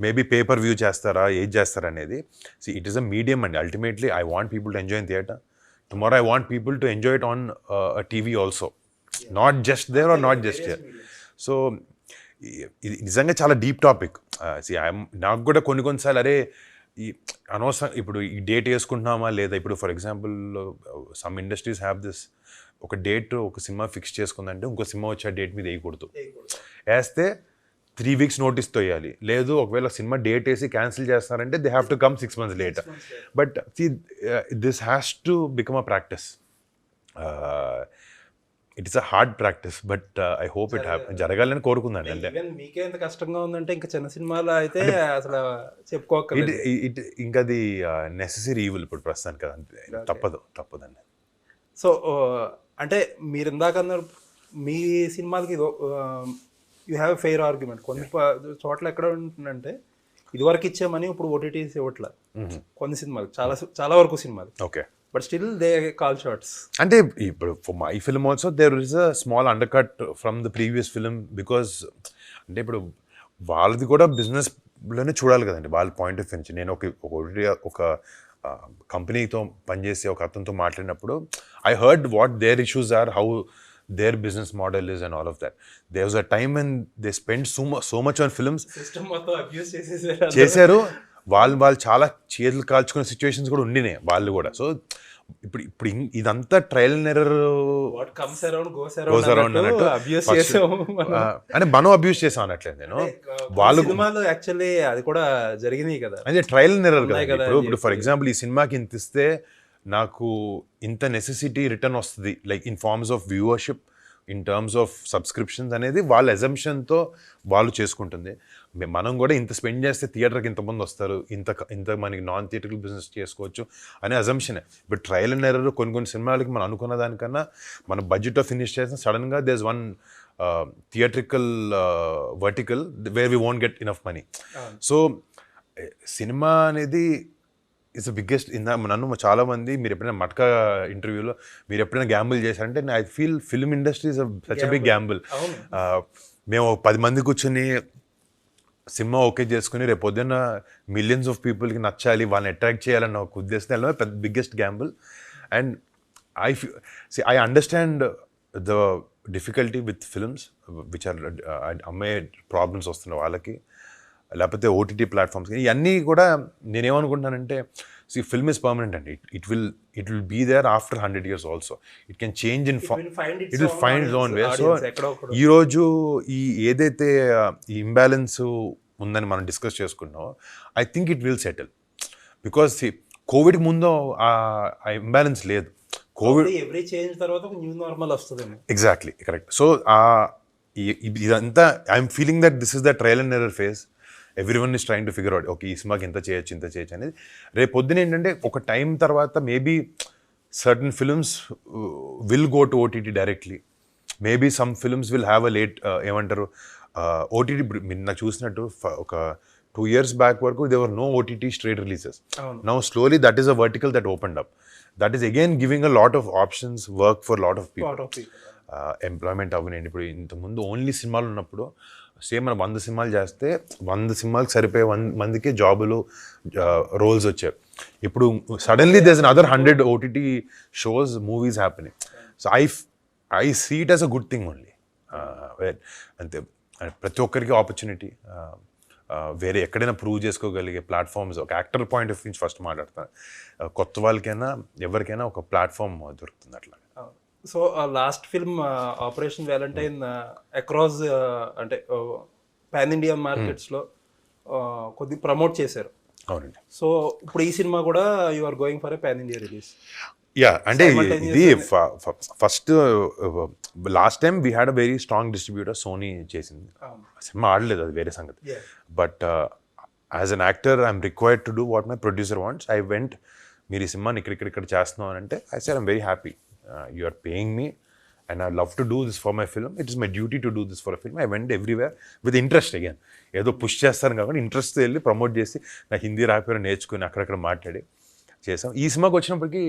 maybe pay per view చేస్తారా ఏది చేస్తారా అనేది. See it is a medium అండి. Ultimately I want people to enjoy in theatre. Tomorrow I want people to enjoy it on TV also, not just there are not just here. So ఇది నిజంగా చాలా deep topic. నాకు కూడా కొన్నిసార్లు అరే ఈ అనవసరం ఇప్పుడు ఈ డేట్ వేసుకుంటున్నామా లేదా. ఇప్పుడు for example some industries have this, ఒక డేట్ ఒక సినిమా ఫిక్స్ చేసుకుందంటే ఇంకో సినిమా వచ్చే డేట్ మీద వేయకూడదు. వేస్తే 3 weeks నోటీస్తో వేయాలి. లేదు ఒకవేళ సినిమా డేట్ వేసి క్యాన్సిల్ చేస్తారంటే they have to come 6 months later. But this has to become a practice. It is a hard practice, but I hope it జరగాలని కోరుకుందండి. అంటే మీకే ఎంత కష్టంగా ఉందంటే ఇంకా చిన్న సినిమాలో అయితే అసలు చెప్పుకోకలేదు. ఇంకా అది నెసెసరీ ఈవిల్ ఇప్పుడు ప్రస్తుతానికి కదా, తప్పదండి. సో అంటే మీరు ఇందాక అన్నారు మీ సినిమాలకి you have a fair argument. కొన్ని చోట్ల ఎక్కడ ఉంటుందంటే ఇదివరకు ఇచ్చామని ఇప్పుడు ఓటీటీస్ ఇవ్వట్ల కొన్ని సినిమాలు, చాలా వరకు సినిమాలు. Okay, but still they call shorts. అంటే ఇప్పుడు for my film also there is a small undercut from the previous film, because అంటే ఇప్పుడు వాళ్ళది కూడా బిజినెస్లోనే చూడాలి కదండి, వాళ్ళ పాయింట్ ఆఫ్ వ్యూ నుంచి. నేను ఒక కంపెనీతో పనిచేసే ఒక అతనితో మాట్లాడినప్పుడు I heard what their issues are, how their business model is and all of that. There was a time when they spent so much on films. System మొత్తం అబ్యూస్ చేశారు. వాళ్ళు చాలా చేతులు కాల్చుకునే సిచ్యువేషన్స్ కూడా ఉండినాయి వాళ్ళు కూడా. సో ఇప్పుడు ఇదంతా trial and error, what comes around goes around అన్నట్టు అబ్యూస్ చేసాము. అంటే మనం అబ్యూస్ చేసాం అనట్లేదు నేను. వాళ్ళు సినిమాలో యాక్చువల్లీ అది కూడా జరిగింది కదా, అదే ట్రయల్ అండ్ ఎర్రర్ కదా. ఇప్పుడు ఫర్ ఎగ్జాంపుల్ ఈ సినిమాకి ఇంత ఇస్తే నాకు ఇంత నెసెసిటీ రిటర్న్ వస్తుంది, like in forms of viewership, in terms of subscriptions అనేది వాళ్ళ అజంప్షన్తో వాళ్ళు చేసుకుంటుంది. మనం కూడా ఇంత స్పెండ్ చేస్తే థియేటర్కి ఇంతమంది వస్తారు, ఇంత మనకి నాన్ థియేటర్కల్ బిజినెస్ చేసుకోవచ్చు అనే అజంప్షనే. ఇప్పుడు ట్రయల్ అండ్ ఎర్రర్ కొన్ని సినిమాలకి మనం అనుకున్న దానికన్నా మన బడ్జెట్ ఫినిష్ చేసిన సడన్గా does one theatrical vertical where we won't get enough money. So cinema అనేది ఇట్స్ ద బిగ్గెస్ట్. నన్ను చాలా మంది మీరు ఎప్పుడైనా మట్కా ఇంటర్వ్యూలో మీరు ఎప్పుడైనా గ్యాంబుల్ చేశారంటే I feel film industry is such a big gamble. మేము 10 మంది కూర్చొని సినిమా ఓకే చేసుకుని రేపు పొద్దున్న మిలియన్స్ ఆఫ్ పీపుల్కి నచ్చాలి, వాళ్ళని అట్రాక్ట్ చేయాలన్న ఒక ఉద్దేశం పెద్ద biggest gamble. And I understand the difficulty with films which are అమ్మే ప్రాబ్లమ్స్ వస్తున్న వాళ్ళకి, లేకపోతే ఓటీటీ ప్లాట్ఫామ్స్, ఇవన్నీ కూడా నేనేమనుకుంటున్నానంటే ఫిల్మ్ ఇస్ పర్మనెంట్ అండి. It will be there after 100 years also. It can change in it will find its own way. So ఈరోజు ఏదైతే ఈ ఇంబ్యాలెన్స్ ఉందని మనం డిస్కస్ చేసుకున్నామో I think it will settle. Because కోవిడ్కి ముందు ఆ ఇంబ్యాలెన్స్ లేదు. కోవిడ్ ఎవ్రీ చేంజ్ తర్వాత న్యూ నార్మల్ వస్తుంది. Exactly correct. సో ఇదంతా I'm feeling that this is the trial and error phase. Everyone is trying to figure out okay ఈ సినిమాకి ఇంత చేయొచ్చు అనేది. రేపు పొద్దున ఏంటంటే ఒక టైం తర్వాత maybe certain films will go to OTT directly. Maybe some films will have a late ఏమంటారు ఓటీటీ. మీరు నాకు చూసినట్టు ఒక 2 years బ్యాక్ వరకు there were no OTT straight releases. Now slowly that is a vertical that opened up. That is again giving a lot of options, work for lot of people, employment అవ్వనండి. ఇప్పుడు ఇంతకుముందు only సినిమాలు ఉన్నప్పుడు same మనం 100 సినిమాలు చేస్తే 100 సినిమాలకు సరిపోయే 100 మందికి జాబులు రోల్స్ వచ్చాయి. ఇప్పుడు suddenly there is another 100 OTT shows, movies happening. So I see it as a good thing only. అంతే, ప్రతి ఒక్కరికి ఆపర్చునిటీ, వేరే ఎక్కడైనా ప్రూవ్ చేసుకోగలిగే ప్లాట్ఫామ్స్. ఒక యాక్టర్ పాయింట్ ఆఫ్ నుంచి ఫస్ట్ మాట్లాడతాను, కొత్త వాళ్ళకైనా ఎవరికైనా ఒక ప్లాట్ఫామ్ దొరుకుతుంది అట్లా. So last film operation Valentine across అంటే పాన్ ఇండియా మార్కెట్స్లో కొద్దిగా ప్రమోట్ చేశారు. అవునండి. సో ఇప్పుడు ఈ సినిమా కూడా you are going for a pan India release. Yeah, అంటే ఇది first last time we had a very strong distributor, Sony చేసింది. సినిమా ఆడలేదు, అది వేరే సంగతి. But as an actor I'm required to do what my producer wants. I went, మీరు ఈ సినిమాని ఇక్కడ చేస్తున్నాం అని అంటే I said I'm very happy. You are paying me and I love to do this for my film. It is my duty to do this for a film. I went everywhere with interest again. ఏదో push చేస్తాను కాబట్టి interest వెళ్ళి promote చేసి నాకు హిందీ రాకపోయినా నేర్చుకుని అక్కడక్కడ మాట్లాడి చేసాం. ఈ సినిమాకి వచ్చినప్పటికీ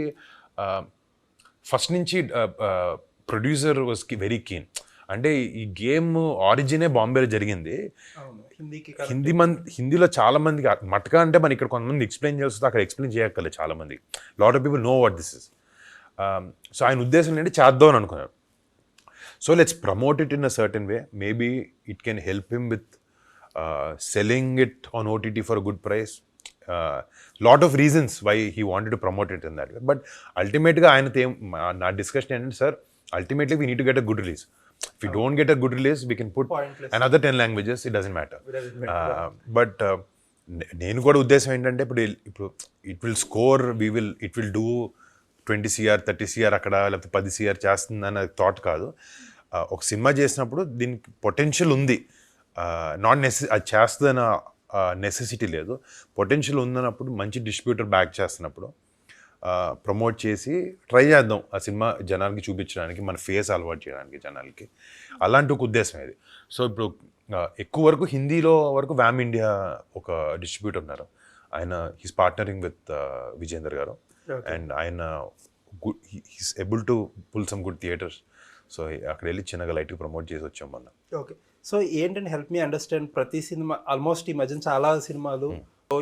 ఫస్ట్ నుంచి ప్రొడ్యూసర్ వాజ్ వెరీ కీన్. అంటే ఈ గేమ్ ఆరిజినే బాంబేలో జరిగింది. హిందీలో చాలా మందికి మట్కా అంటే మనం ఇక్కడ కొంతమంది ఎక్స్ప్లెయిన్ చేస్తే అక్కడ ఎక్స్ప్లెయిన్ చేయక్కర్లేదు చాలా మంది. Lot of people know what this is. So ఆయన ఉద్దేశం ఏంటి, చేద్దాం అని అనుకున్నారు. So let's promote it in a certain way. Maybe it can help him with selling it on OTT for a good price. Lot of reasons why he wanted to promote it in that way. But అల్టిమేట్గా ఆయనతో నా discussion ఏంటంటే, sir ultimately we need to get a good release. If we don't get a good release, we can put another 10 languages. It doesn't matter. But నేను కూడా ఉద్దేశం ఏంటంటే ఇప్పుడు it will score, it will do 20 CR 30 CR అక్కడ, లేకపోతే 10 CR చేస్తుంది అన్న thought కాదు. ఒక సినిమా చేసినప్పుడు దీనికి పొటెన్షియల్ ఉంది, నాట్ అది చేస్తుందన్న నెసెసిటీ లేదు. పొటెన్షియల్ ఉందన్నప్పుడు మంచి డిస్ట్రిబ్యూటర్ బ్యాక్ చేస్తున్నప్పుడు ప్రమోట్ చేసి ట్రై చేద్దాం ఆ సినిమా జనాలకి చూపించడానికి, మన ఫేస్ అలవాటు చేయడానికి జనాలకి. అలాంటి ఒక ఉద్దేశం ఇది. సో ఇప్పుడు ఎక్కువ వరకు హిందీలో వరకు వ్యామ్ ఇండియా ఒక డిస్ట్రిబ్యూటర్ ఉన్నారు. ఆయన he's partnering with Vijender garu. And ఆయన he's able to pull some good theatres. So అక్కడ వెళ్ళి చిన్నగా లైట్గా ప్రమోట్ చేసి వచ్చాం మొన్న. ఓకే, సో ఏంటంటే హెల్ప్ మీ అండర్స్టాండ్, ప్రతి సినిమా ఆల్మోస్ట్ ఈ మధ్యన చాలా సినిమాలు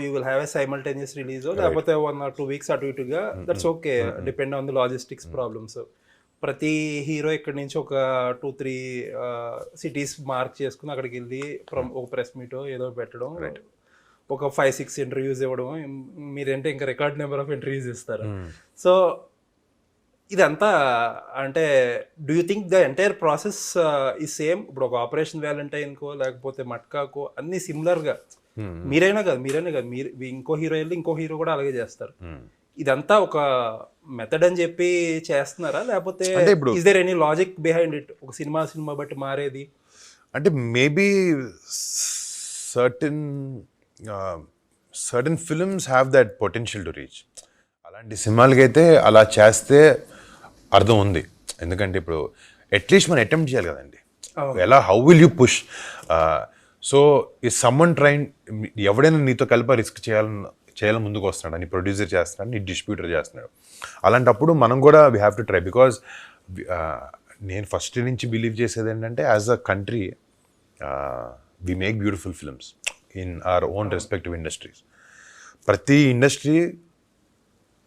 you will have a simultaneous release, లేకపోతే 1 or 2 weeks అటు ఇటుగా, that's okay, depend on the logistics problems. ప్రతి హీరో ఇక్కడి నుంచి ఒక 2-3 సిటీస్ మార్క్ చేసుకుని అక్కడికి వెళ్ళి ఒక ప్రెస్ మీట్ ఏదో పెట్టడం, ఒక 5-6 ఇంటర్వ్యూస్ ఇవ్వడం. మీరేంటే ఇంకా రికార్డ్ నెంబర్ ఆఫ్ ఇంటర్వ్యూస్ ఇస్తారు. సో ఇదంతా అంటే do you think the entire process ఈ సేమ్? ఇప్పుడు ఒక ఆపరేషన్ వ్యాలంటైన్కో లేకపోతే మట్కాకో అన్ని సిమిలర్గా, మీరైనా కాదు మీరు ఇంకో హీరో వెళ్ళి ఇంకో హీరో కూడా అలాగే చేస్తారు. ఇదంతా ఒక మెథడ్ అని చెప్పి చేస్తున్నారా, లేకపోతే is there any logic behind it? ఒక సినిమా బట్టి మారేది అంటే maybe certain films have that potential to reach. అలాంటి సినిమాలకైతే అలా చేస్తే అర్థం ఉంది. ఎందుకంటే ఇప్పుడు అట్లీస్ట్ మనం అటెంప్ట్ చేయాలి కదండి. ఎలా how will you push? So ఈ సమ్మన్ ట్రైన్, ఎవడైనా నీతో కలిపి రిస్క్ చేయాలని ముందుకు వస్తున్నాడు, నీ ప్రొడ్యూసర్ చేస్తున్నాడు, నీ డిస్ట్రిబ్యూటర్ చేస్తున్నాడు. అలాంటప్పుడు మనం కూడా we have to try. Because నేను ఫస్ట్ నుంచి బిలీవ్ చేసేది ఏంటంటే as a country we make beautiful films in our own respective industries. ప్రతి ఇండస్ట్రీ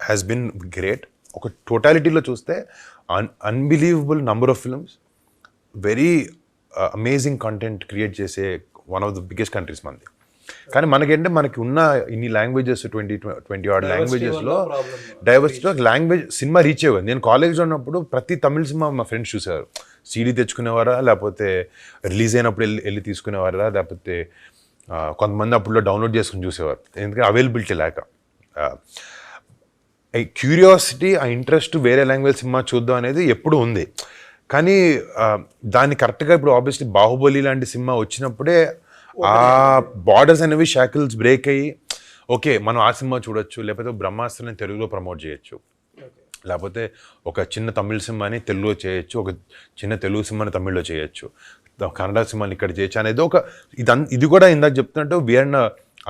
హ్యాస్ బిన్ గ్రేట్. ఒక టోటాలిటీలో చూస్తే unbelievable number of films, very amazing content create చేసే one of the biggest countries మనది. కానీ మనకేంటే మనకి ఉన్న ఇన్ని లాంగ్వేజెస్ 20 ఆడ్ లాంగ్వేజెస్లో డైవర్సిటీలో లాంగ్వేజ్ సినిమా రీచ్ అయ్యేది. నేను కాలేజ్లో ఉన్నప్పుడు ప్రతి తమిళ సినిమా మా ఫ్రెండ్స్ చూసేవారు. సీడీ తెచ్చుకునేవారా, లేకపోతే రిలీజ్ అయినప్పుడు వెళ్ళి తీసుకునేవారా, లేకపోతే కొంతమంది అప్పుడులో డౌన్లోడ్ చేసుకుని చూసేవారు. ఎందుకంటే అవైలబిలిటీ లేక. క్యూరియాసిటీ, ఆ ఇంట్రెస్ట్ వేరే లాంగ్వేజ్ సినిమా చూద్దాం అనేది ఎప్పుడు ఉంది. కానీ దాన్ని కరెక్ట్గా ఇప్పుడు ఆబ్వియస్లీ బాహుబలి లాంటి సినిమా వచ్చినప్పుడే ఆ బార్డర్స్ అనేవి షాకిల్స్ బ్రేక్ అయ్యి ఓకే మనం ఆ సినిమా చూడొచ్చు, లేకపోతే బ్రహ్మాస్త్రాన్ని తెలుగులో ప్రమోట్ చేయొచ్చు, లేకపోతే ఒక చిన్న తమిళ సినిమాని తెలుగులో చేయొచ్చు, ఒక చిన్న తెలుగు సినిమాని తమిళ్లో చేయొచ్చు, కన్నడ సినిమాని ఇక్కడ చేయొచ్చు అనేది ఒక ఇది కూడా ఇందాక చెప్తున్నట్టు we're in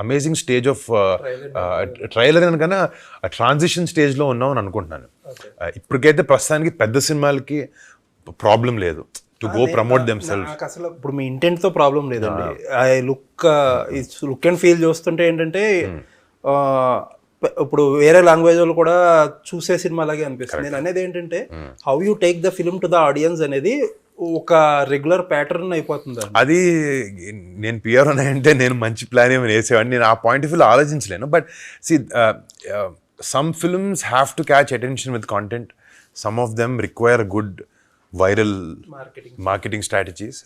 amazing stage of trailer అనకన్నా ట్రాన్సిషన్ స్టేజ్లో ఉన్నాం అని అనుకుంటున్నాను. ఇప్పటికైతే ప్రస్తుతానికి పెద్ద సినిమాలకి ప్రాబ్లం లేదు to go promote them self. అసలు ఇప్పుడు మీ ఇంటెంట్ తో ప్రాబ్లం లేదండి. ఐ లుక్ అండ్ ఫీల్ చూస్తుంటే ఏంటంటే ఇప్పుడు వేరే లాంగ్వేజ్ వాళ్ళు కూడా చూసే సినిమా లాగే అనిపిస్తుంది. నేను అనేది ఏంటంటే how you take the film to the audience అనేది ఒక రెగ్యులర్ ప్యాటర్న్ అయిపోతుంది. అది నేను పిఆర్ అంటే నేను మంచి ప్లాన్ ఏమైనా వేసేవాడిని, నేను ఆ పాయింట్ ఆఫ్ వ్యూలో ఆలోచించలేను. But see some films have to catch attention with content. Some of them require good viral marketing strategies.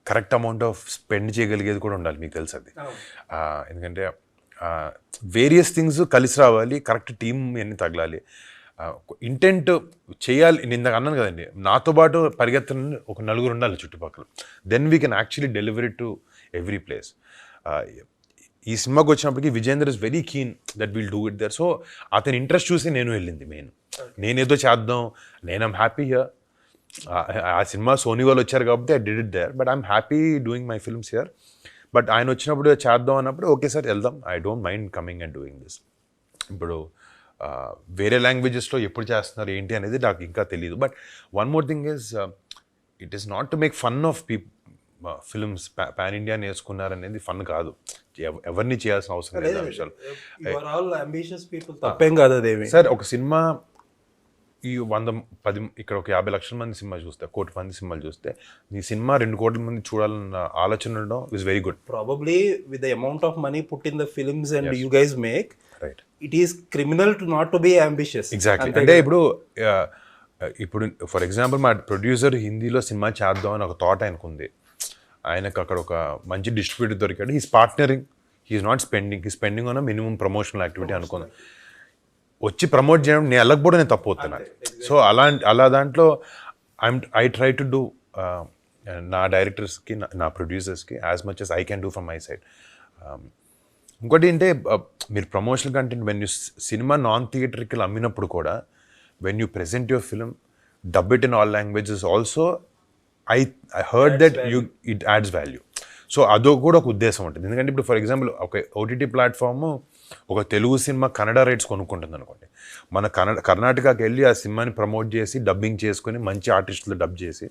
Correct amount of spend చేయగలిగేది కూడా ఉండాలి, మీకు తెలుసు అది. ఎందుకంటే వేరియస్ థింగ్స్ కలిసి రావాలి, కరెక్ట్ టీమ్ అన్ని తగలాలి, ఇంటెంట్ చేయాలి. నేను ఇందాక అన్నాను కదండి, నాతో పాటు పరిగెత్తని ఒక నలుగురు ఉండాలి చుట్టుపక్కల. Then we can actually deliver it to every place. ఈ సినిమాకి వచ్చినప్పటికీ Vijender is very keen that will do it there. So అతని ఇంట్రెస్ట్ చూసి నేను వెళ్ళింది. నేనేదో చేద్దాం, ఐమ్ హ్యాపీ హియర్. ఆ సినిమా సోనీ వాళ్ళు వచ్చారు కాబట్టి I did it there, but I'm happy doing my films here. But ఆయన వచ్చినప్పుడు చేద్దాం అన్నప్పుడు ఓకే సార్ వెళ్దాం, I don't mind coming and doing this. ఇప్పుడు వేరే లాంగ్వేజెస్లో ఎప్పుడు చేస్తున్నారు ఏంటి అనేది నాకు ఇంకా తెలియదు. But one more thing is it is not to make fun of films. Pan India నేర్చుకున్నారు అనేది ఫన్ కాదు, ఎవరిని చేయాల్సిన అవసరం లేదు ఆ విషయాలు. సార్ ఒక సినిమా ఈ 110 ఇక్కడ ఒక 50 లక్షల మంది సినిమా చూస్తే, 1 కోటి మంది సినిమాలు చూస్తే, ఈ సినిమా 2 కోట్ల మంది చూడాలన్న ఆలోచన ఉండడం is very good. Probably with the amount of money put in the films and you guys make, right, it is criminal to not to be ambitious. Exactly. అంటే ఇప్పుడు ఫర్ ఎగ్జాంపుల్ మా ప్రొడ్యూసర్ హిందీలో cinema చేద్దాం అని ఒక thought ఆయనకుంది. ఆయనకు అక్కడ ఒక మంచి డిస్ట్రిబ్యూటర్ దొరికాడు. He's partnering, he's not spending on minimum promotional activity అనుకుందాం. వచ్చి ప్రమోట్ చేయడం నేను వెళ్ళకపోవడం నేను తప్పు అవుతాను. సో అలా దాంట్లో ఐ ట్రై టు డూ నా డైరెక్టర్స్కి, నా ప్రొడ్యూసర్స్కి as much as I can do from my side. ఇంకోటి ఏంటంటే మీరు ప్రమోషనల్ కంటెంట్ వెన్ యూ సినిమా నాన్ థియేటర్కి అమ్మినప్పుడు కూడా when you present your film, dub it in all languages also, I heard that it adds value. So అదో కూడా ఒక ఉద్దేశం ఉంటుంది. ఎందుకంటే ఇప్పుడు ఫర్ ఎగ్జాంపుల్ ఒక ఓటీటీ ప్లాట్ఫామ్ ఒక తెలుగు సినిమా కన్నడ రైట్స్ కొనుక్కుంటుంది అనుకోండి, మన కర్ణాటకకి వెళ్ళి ఆ సినిమాని ప్రమోట్ చేసి డబ్బింగ్ చేసుకొని మంచి ఆర్టిస్టులు డబ్ చేసి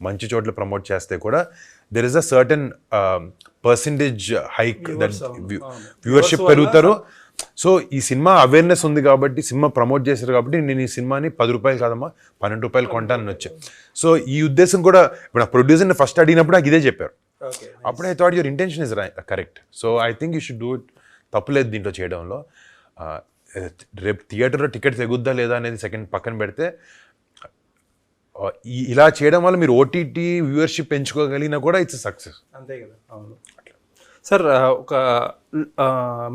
మంచి చోట్ల ప్రమోట్ చేస్తే కూడా there is a certain percentage hike that viewership పెరుగుతారు. సో ఈ సినిమా అవేర్నెస్ ఉంది కాబట్టి, సినిమా ప్రమోట్ చేశారు కాబట్టి నేను ఈ సినిమాని 10 రూపాయలు కాదమ్మా 12 రూపాయలు కొంటానని వచ్చా. సో ఈ ఉద్దేశం కూడా ఇప్పుడు నా ప్రొడ్యూసర్ని ఫస్ట్ అడిగినప్పుడు నాకు ఇదే చెప్పారు. అప్పుడు I thought your intention is correct. So I think you should do it. తప్పులేదు దీంట్లో చేయడంలో. రేపు థియేటర్లో టికెట్ తెగుద్దా లేదా అనేది సెకండ్ పక్కన పెడితే, ఇలా చేయడం వల్ల మీరు ఓటీటీ వ్యూవర్షిప్ పెంచుకోగలిగినా కూడా ఇట్స్ సక్సెస్. అంతే కదా. అవును సార్. ఒక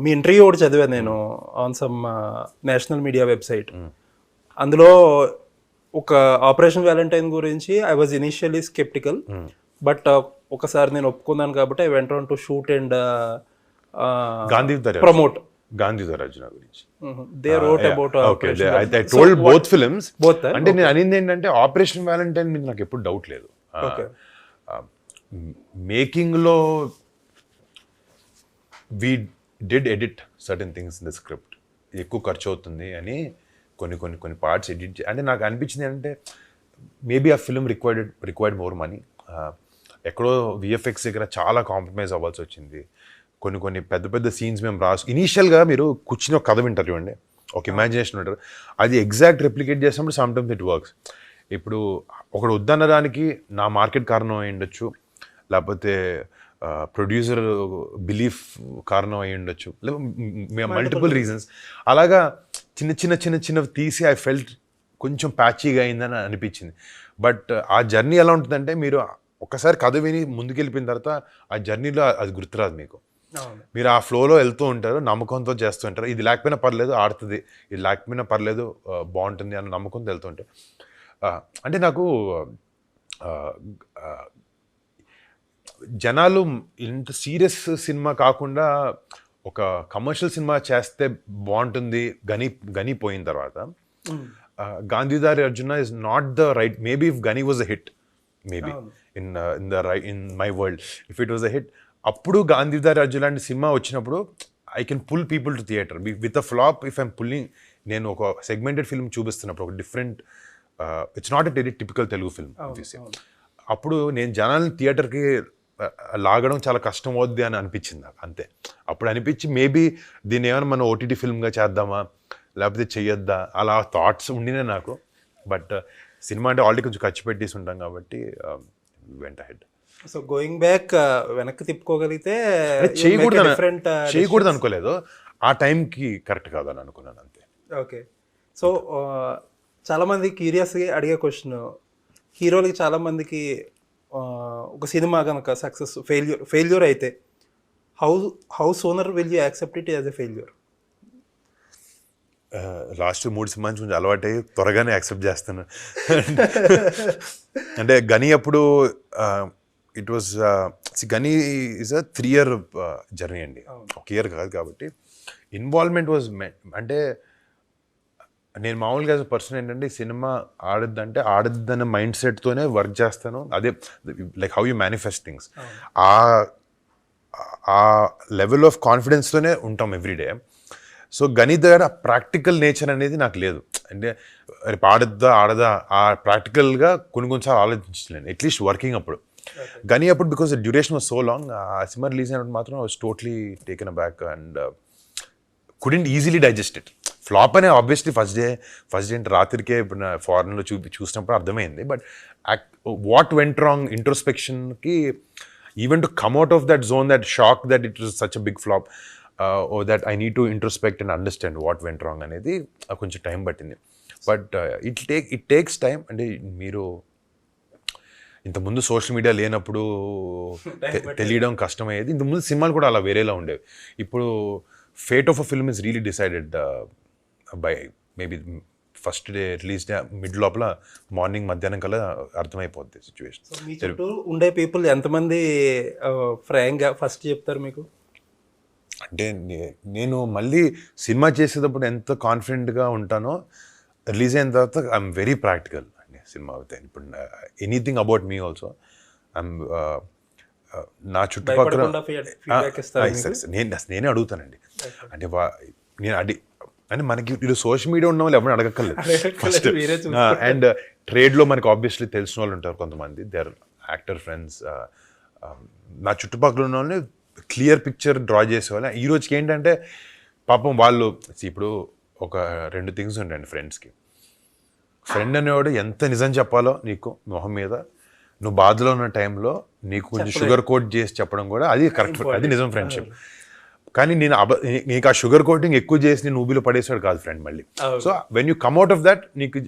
మీ ఇంటర్వ్యూ ఒకటి చదివాను నేను on some national media website. అందులో ఒక ఆపరేషన్ వ్యాలంటైన్ గురించి I was initially sceptical, but ఒకసారి నేను ఒప్పుకున్నాను కాబట్టి I went on to shoot and గాంధీ ప్రమోట్ గాంధీధర్ అర్జున గురించి they wrote about I told both films. both అంటే నేను అనింది ఏంటంటే ఆపరేషన్ వ్యాలంటైన్ మీద నాకు ఎప్పుడు డౌట్ లేదు. మేకింగ్ లో we did edit certain things in the script. ఎక్కువ ఖర్చు అవుతుంది అని కొన్ని పార్ట్స్ ఎడిట్ అంటే నాకు అనిపించింది అంటే మేబీ ఆ ఫిల్మ్ రిక్వైర్డ్ మోర్ మనీ. ఎక్కడో విఎఫ్ఎక్స్ దగ్గర చాలా కాంప్రమైజ్ అవ్వాల్సి వచ్చింది. కొన్ని పెద్ద సీన్స్ మేము ఇనీషియల్గా మీరు కూర్చుని ఒక కథ వింటారు చూడండి, ఒక ఇమాజినేషన్ ఉంటారు, అది ఎగ్జాక్ట్ రెప్లికేట్ చేసినప్పుడు సమ్టైమ్స్ ఇట్ వర్క్స్. ఇప్పుడు ఒకడు వద్దన్నదానికి నా మార్కెట్ కారణం అయి ఉండొచ్చు, లేకపోతే ప్రొడ్యూసర్ బిలీఫ్ కారణం అయి ఉండొచ్చు, మల్టిపుల్ రీజన్స్. అలాగా చిన్న తీసి ఐ ఫెల్ట్ కొంచెం ప్యాచీగా అయిందని అనిపించింది. బట్ ఆ జర్నీ ఎలా ఉంటుందంటే మీరు ఒకసారి కథ విని ముందుకెళ్ళిపోయిన తర్వాత ఆ జర్నీలో అది గుర్తురాదు మీకు. మీరు ఆ ఫ్లోలో వెళ్తూ ఉంటారు, నమ్మకంతో చేస్తూ ఉంటారు. ఇది లేకపోయినా పర్లేదు ఆడుతుంది, ఇది లేకపోయినా పర్లేదు బాగుంటుంది అన్న నమ్మకంతో వెళ్తూ ఉంటారు. అంటే నాకు జనాలు ఇంత సీరియస్ సినిమా కాకుండా ఒక కమర్షియల్ సినిమా చేస్తే బాగుంటుంది గని పోయిన తర్వాత Gandeevadhari Arjuna is not the right. Maybe if Ghani was a hit, maybe in my world if it was a hit, అప్పుడు గాంధీధారి అర్జున లాంటి సినిమా వచ్చినప్పుడు I can pull people to theatre. With a flop if I'm pulling, నేను ఒక సెగ్మెంటెడ్ ఫిల్మ్ చూపిస్తున్నప్పుడు ఒక different, it's not a very typical Telugu film, అప్పుడు నేను జనాల్ని థియేటర్కి లాగడం చాలా కష్టం అవుద్ది అని అనిపించింది నాకు. అంతే అప్పుడు అనిపించి మేబీ దీన్ని ఏమైనా మనం ఓటీటీ ఫిల్మ్గా చేద్దామా లేకపోతే చెయ్యొద్దా అలా థాట్స్ ఉండినే నాకు. బట్ సినిమా అంటే ఆల్రెడీ కొంచెం ఖర్చు పెట్టేసి ఉంటాం కాబట్టి వెంట హెడ్. సో గోయింగ్ బ్యాక్ వెనక్కి తిప్పుకోగలిగితే చేయకూడదు అనుకోలేదు, ఆ టైంకి కరెక్ట్ కాదని అనుకున్నాను అంతే. ఓకే. సో చాలామంది క్యూరియస్గా అడిగే క్వశ్చన్, హీరోలకి చాలామందికి ఒక సినిమా కనుక సక్సెస్ ఫెయిల్యూర్ అయితే how sooner will you accept it as a failure? Last 3 cinema నుంచి కొంచెం అలవాటు అయ్యి త్వరగానే యాక్సెప్ట్ చేస్తాను. అంటే గని అప్పుడు ఇట్ వాజ్ గని ఈజ్ అ 3 year జర్నీ అండి, ఒక ఇయర్ కాదు. కాబట్టి ఇన్వాల్వ్మెంట్ వాజ్ అంటే నేను మామూలుగా యాజ్ అ పర్సన్ ఏంటంటే సినిమా ఆడద్దన్న మైండ్ సెట్తోనే వర్క్ చేస్తాను. అదే like how you manifest things, ఆ లెవెల్ ఆఫ్ కాన్ఫిడెన్స్తోనే ఉంటాం ఎవ్రీడే. సో గని దగ్గర ప్రాక్టికల్ నేచర్ అనేది నాకు లేదు. అంటే రేపు ఆడదా ఆ ప్రాక్టికల్గా కొన్నిసార్లు ఆలోచించలేను, అట్లీస్ట్ వర్కింగ్ అప్పుడు. గని అప్పుడు because the duration was so long, ఆ సినిమా రిలీజ్ అయినప్పుడు మాత్రం was totally taken back and couldn't easily digest it. Flop అనే ఆబ్వియస్లీ ఫస్ట్ డే అంటే రాత్రికే ఇప్పుడు నా ఫారెన్లో చూసినప్పుడు అర్థమైంది. బట్ వాట్ వెంట్ రాంగ్ ఇంట్రోస్పెక్షన్కి, even to come out of that zone, that shock that it was such a big flop, oh that I need to introspect and understand what went wrong అనేది కొంచెం time పట్టింది. But it takes time. అంటే మీరు ఇంతకుముందు social media లేనప్పుడు తెలియడం కష్టమయ్యేది. ఇంతకుముందు సినిమాలు కూడా అలా వేరేలా ఉండేవి. ఇప్పుడు fate of a film is really decided by maybe first day release day mid లోపల మార్నింగ్ మధ్యాహ్నం కల్లా అర్థమైపోద్ది సిచ్యువేషన్. మీ చుట్టూ ఉండే పీపుల్ ఎంతమంది ఫ్రాంక్గా ఫస్ట్ చెప్తారు మీకు? అంటే నేను మళ్ళీ సినిమా చేసేటప్పుడు ఎంత కాన్ఫిడెంట్గా ఉంటానో రిలీజ్ అయిన తర్వాత ఐఎమ్ వెరీ ప్రాక్టికల్ అండి సినిమా అవుతాయి. ఇప్పుడు anything about me also I'm నా చుట్టుపక్కల నేనే అడుగుతానండి. అంటే అంటే మనకి ఇది సోషల్ మీడియా ఉన్న వాళ్ళు ఎవరు అడగక్కర్లేదు ఫస్ట్. అండ్ ట్రేడ్లో మనకి ఆబ్వియస్లీ తెలిసిన వాళ్ళు ఉంటారు కొంతమంది, దే ఆర్ యాక్టర్ ఫ్రెండ్స్. నా చుట్టుపక్కల ఉన్న వాళ్ళని క్లియర్ పిక్చర్ డ్రా చేసేవాళ్ళు. ఈ రోజుకి ఏంటంటే పాపం వాళ్ళు ఇప్పుడు ఒక 2 థింగ్స్ ఉంటాయండి ఫ్రెండ్స్కి. ఫ్రెండ్ అనేవాడు ఎంత నిజం చెప్పాలో నీకు మొహం మీద, నువ్వు బాధలో ఉన్న టైంలో నీకు కొంచెం షుగర్ కోట్ చేసి చెప్పడం కూడా అది కరెక్ట్, అది నిజం ఫ్రెండ్షిప్. కానీ నీకు ఆ షుగర్ కోటింగ్ ఎక్కువ చేసి నేను ఊబిలో పడేసాడు కాదు ఫ్రెండ్ మళ్ళీ. So when you come out of that, నీకు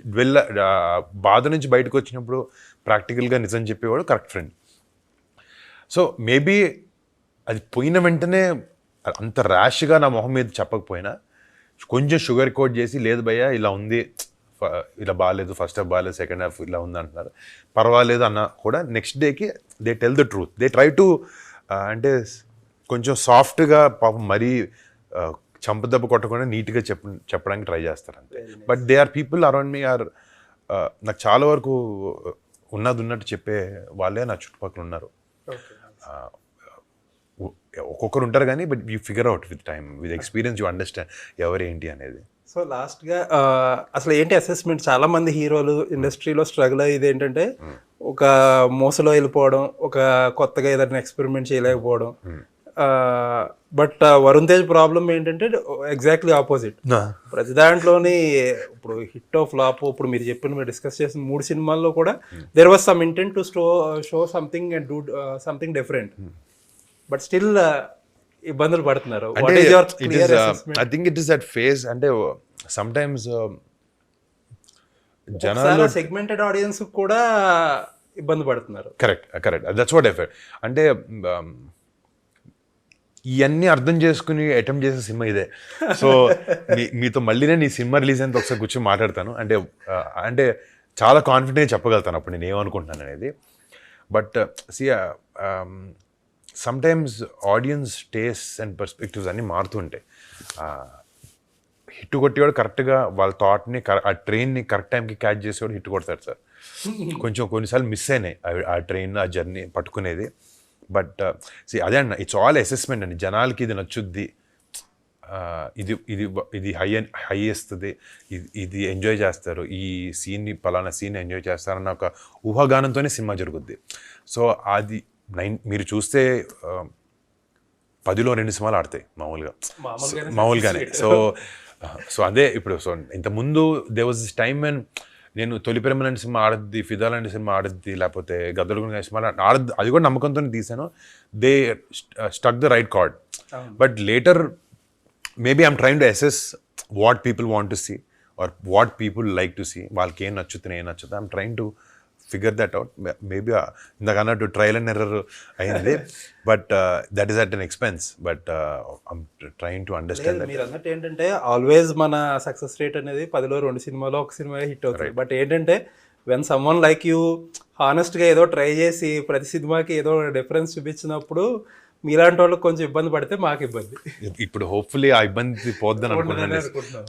బాధ నుంచి బయటకు వచ్చినప్పుడు ప్రాక్టికల్గా నిజం చెప్పేవాడు కరెక్ట్ ఫ్రెండ్. సో మేబీ అది పోయిన వెంటనే అంత ర్యాష్గా నా మొహం మీద చెప్పకపోయినా కొంచెం షుగర్ కోట్ చేసి, లేదు భయ్యా ఇలా ఉంది ఇలా బాగాలేదు, ఫస్ట్ హాఫ్ బాగాలేదు, సెకండ్ హాఫ్ ఇలా ఉంది అంటున్నారు, పర్వాలేదు అన్న కూడా నెక్స్ట్ డేకి they tell the truth. They try to అంటే కొంచెం సాఫ్ట్గా పాపం మరీ చంపదెబ్బ కొట్టకుండా నీట్గా చెప్పడానికి ట్రై చేస్తారు అంతే. But they are people around me or నాకు చాలా వరకు ఉన్నట్టు చెప్పే వాళ్ళే నా చుట్టుపక్కల ఉన్నారు. ఒక్కొక్కరు ఉంటారు కానీ but you figure out with time, with experience you understand ఎవరేంటి అనేది. సో లాస్ట్గా అసలు ఏంటి అసెస్మెంట్? చాలా మంది హీరోలు ఇండస్ట్రీలో స్ట్రగుల్ అయ్యేది ఏంటంటే ఒక మోసలో వెళ్ళిపోవడం, ఒక కొత్తగా ఏదైనా ఎక్స్పెరిమెంట్ చేయలేకపోవడం. బట్ వరుణ్ తేజ్ ప్రాబ్లం ఏంటంటే ఎగ్జాక్ట్లీ ఆపోజిట్. ప్రతి దాంట్లోని ఇప్పుడు హిట్ ఆఫ్ ఫ్లాప్, ఇప్పుడు మీరు మీరు డిస్కస్ చేసిన 3 సినిమాల్లో కూడా there was some intent to show something and do something different, but still ఇబ్బందులు పడుతున్నారు. I think it is that phase. అంటే సమ్ టైమ్స్ జనాలు సెగ్మెంటెడ్ ఆడియన్స్ కూడా ఇబ్బంది పడుతున్నారు. Correct that's what I felt. అంటే ఇవన్నీ అర్థం చేసుకుని అటెంప్ట్ చేసే సినిమా ఇదే. సో మీతో మళ్ళీ నేను ఈ సినిమా రిలీజ్ అయినంత ఒకసారి కూర్చొని మాట్లాడతాను. అంటే చాలా కాన్ఫిడెంట్గా చెప్పగలుగుతాను అప్పుడు నేను ఏమనుకుంటున్నాను అనేది. But sometimes audience taste and perspectives అన్నీ మారుతుంటాయి. హిట్ కొట్టేవాడు కరెక్ట్గా వాళ్ళ థాట్ని, ఆ ట్రైన్ని కరెక్ట్ టైంకి క్యాచ్ చేసేవాడు హిట్ కొడతాడు సార్. కొన్నిసార్లు మిస్ అయినాయి ఆ ట్రైన్, ఆ జర్నీ పట్టుకునేది. బట్ అదే అన్న, ఇట్స్ ఆల్ అసెస్మెంట్ అండి. జనాలకి ఇది నచ్చుద్ది, ఇది ఇది ఇది హై వేస్తుంది, ఇది ఎంజాయ్ చేస్తారు, ఈ సీన్ని పలానా సీన్ ఎంజాయ్ చేస్తారన్న ఒక ఊహాగానంతోనే సినిమా జరుగుద్ది. సో అది మీరు చూస్తే 10లో 2 సినిమాలు ఆడతాయి మామూలుగానే. సో అదే ఇప్పుడు. సో ఇంతకుముందు they was this time when నేను తొలి ప్రేమ లాంటి సినిమా ఆడద్ది, ఫిదా లాంటి సినిమా ఆడద్ది, లేకపోతే గద్దలు సినిమా ఆడద్ది, అది కూడా నమ్మకంతోనే తీసాను. They stuck the right card. But later maybe I'm trying to assess what people want to see or what people like to see, వాళ్ళకి ఏం నచ్చుతుంది ఏం నచ్చుతుంది. I'm trying to figure that out. Maybe ఇందాక అన్నట్టు ట్రయల్ అండ్ ఎర్రర్ అయింది, but that is at an expense. But I'm trying to understand. మీరు అన్నట్టు ఏంటంటే ఆల్వేస్ మన సక్సెస్ రేట్ అనేది 10లో 2 సినిమాలో 1 సినిమా హిట్ అవుతుంది. బట్ ఏంటంటే వెన్ సమ్వన్ లైక్ యూ హానెస్ట్గా ఏదో ట్రై చేసి ప్రతి సినిమాకి ఏదో డిఫరెన్స్ చూపించినప్పుడు మీలాంటి వాళ్ళకి కొంచెం ఇబ్బంది పడితే మాకు ఇబ్బంది. ఇప్పుడు హోప్ఫుల్లీ ఆ ఇబ్బంది పోద్దని అనుకుంటున్నాను.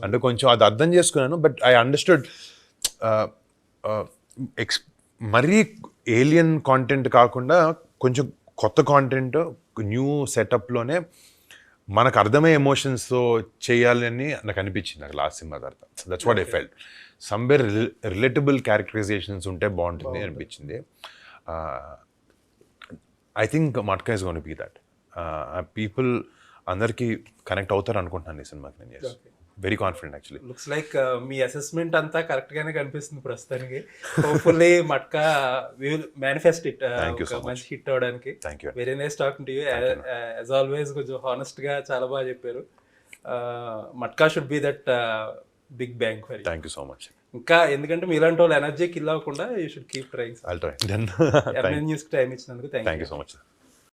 అంటే కొంచెం అది అర్థం చేసుకున్నాను. బట్ ఐ అండర్స్టూడ్ మరీ ఏలియన్ కాంటెంట్ కాకుండా కొంచెం కొత్త కాంటెంట్, న్యూ సెటప్లోనే మనకు అర్థమయ్యే ఎమోషన్స్తో చేయాలని నాకు అనిపించింది నాకు లాస్ట్ సినిమా తర్వాత. That's what I felt. Somewhere relatable characterisations ఉంటే బాగుంటుంది అనిపించింది. I think Matka is gonna be that. People అందరికీ కనెక్ట్ అవుతారు అనుకుంటున్నాను ఈ సినిమాకి నేను. Very confident actually. Looks like మీ అసెస్మెంట్ అంతా కరెక్ట్ గానే కనిపిస్తుంది ప్రస్తుతానికి. Hopefully Matka we will manifest it మంచి హిట్ అవడానికి. Very nice talking to you as always. కొంచెం హానెస్ట్ గా చాలా బాగా చెప్పారు. Matka should be that big bang for you. Thank you so much. ఇంకా ఎందుకంటే మీలాంటి వాళ్ళు ఎనర్జీ కిల్ అవ్వకుండా you should keep trying. I'll try. News time ఇచ్చినందుకు థ్యాంక్ యూ సో మచ్.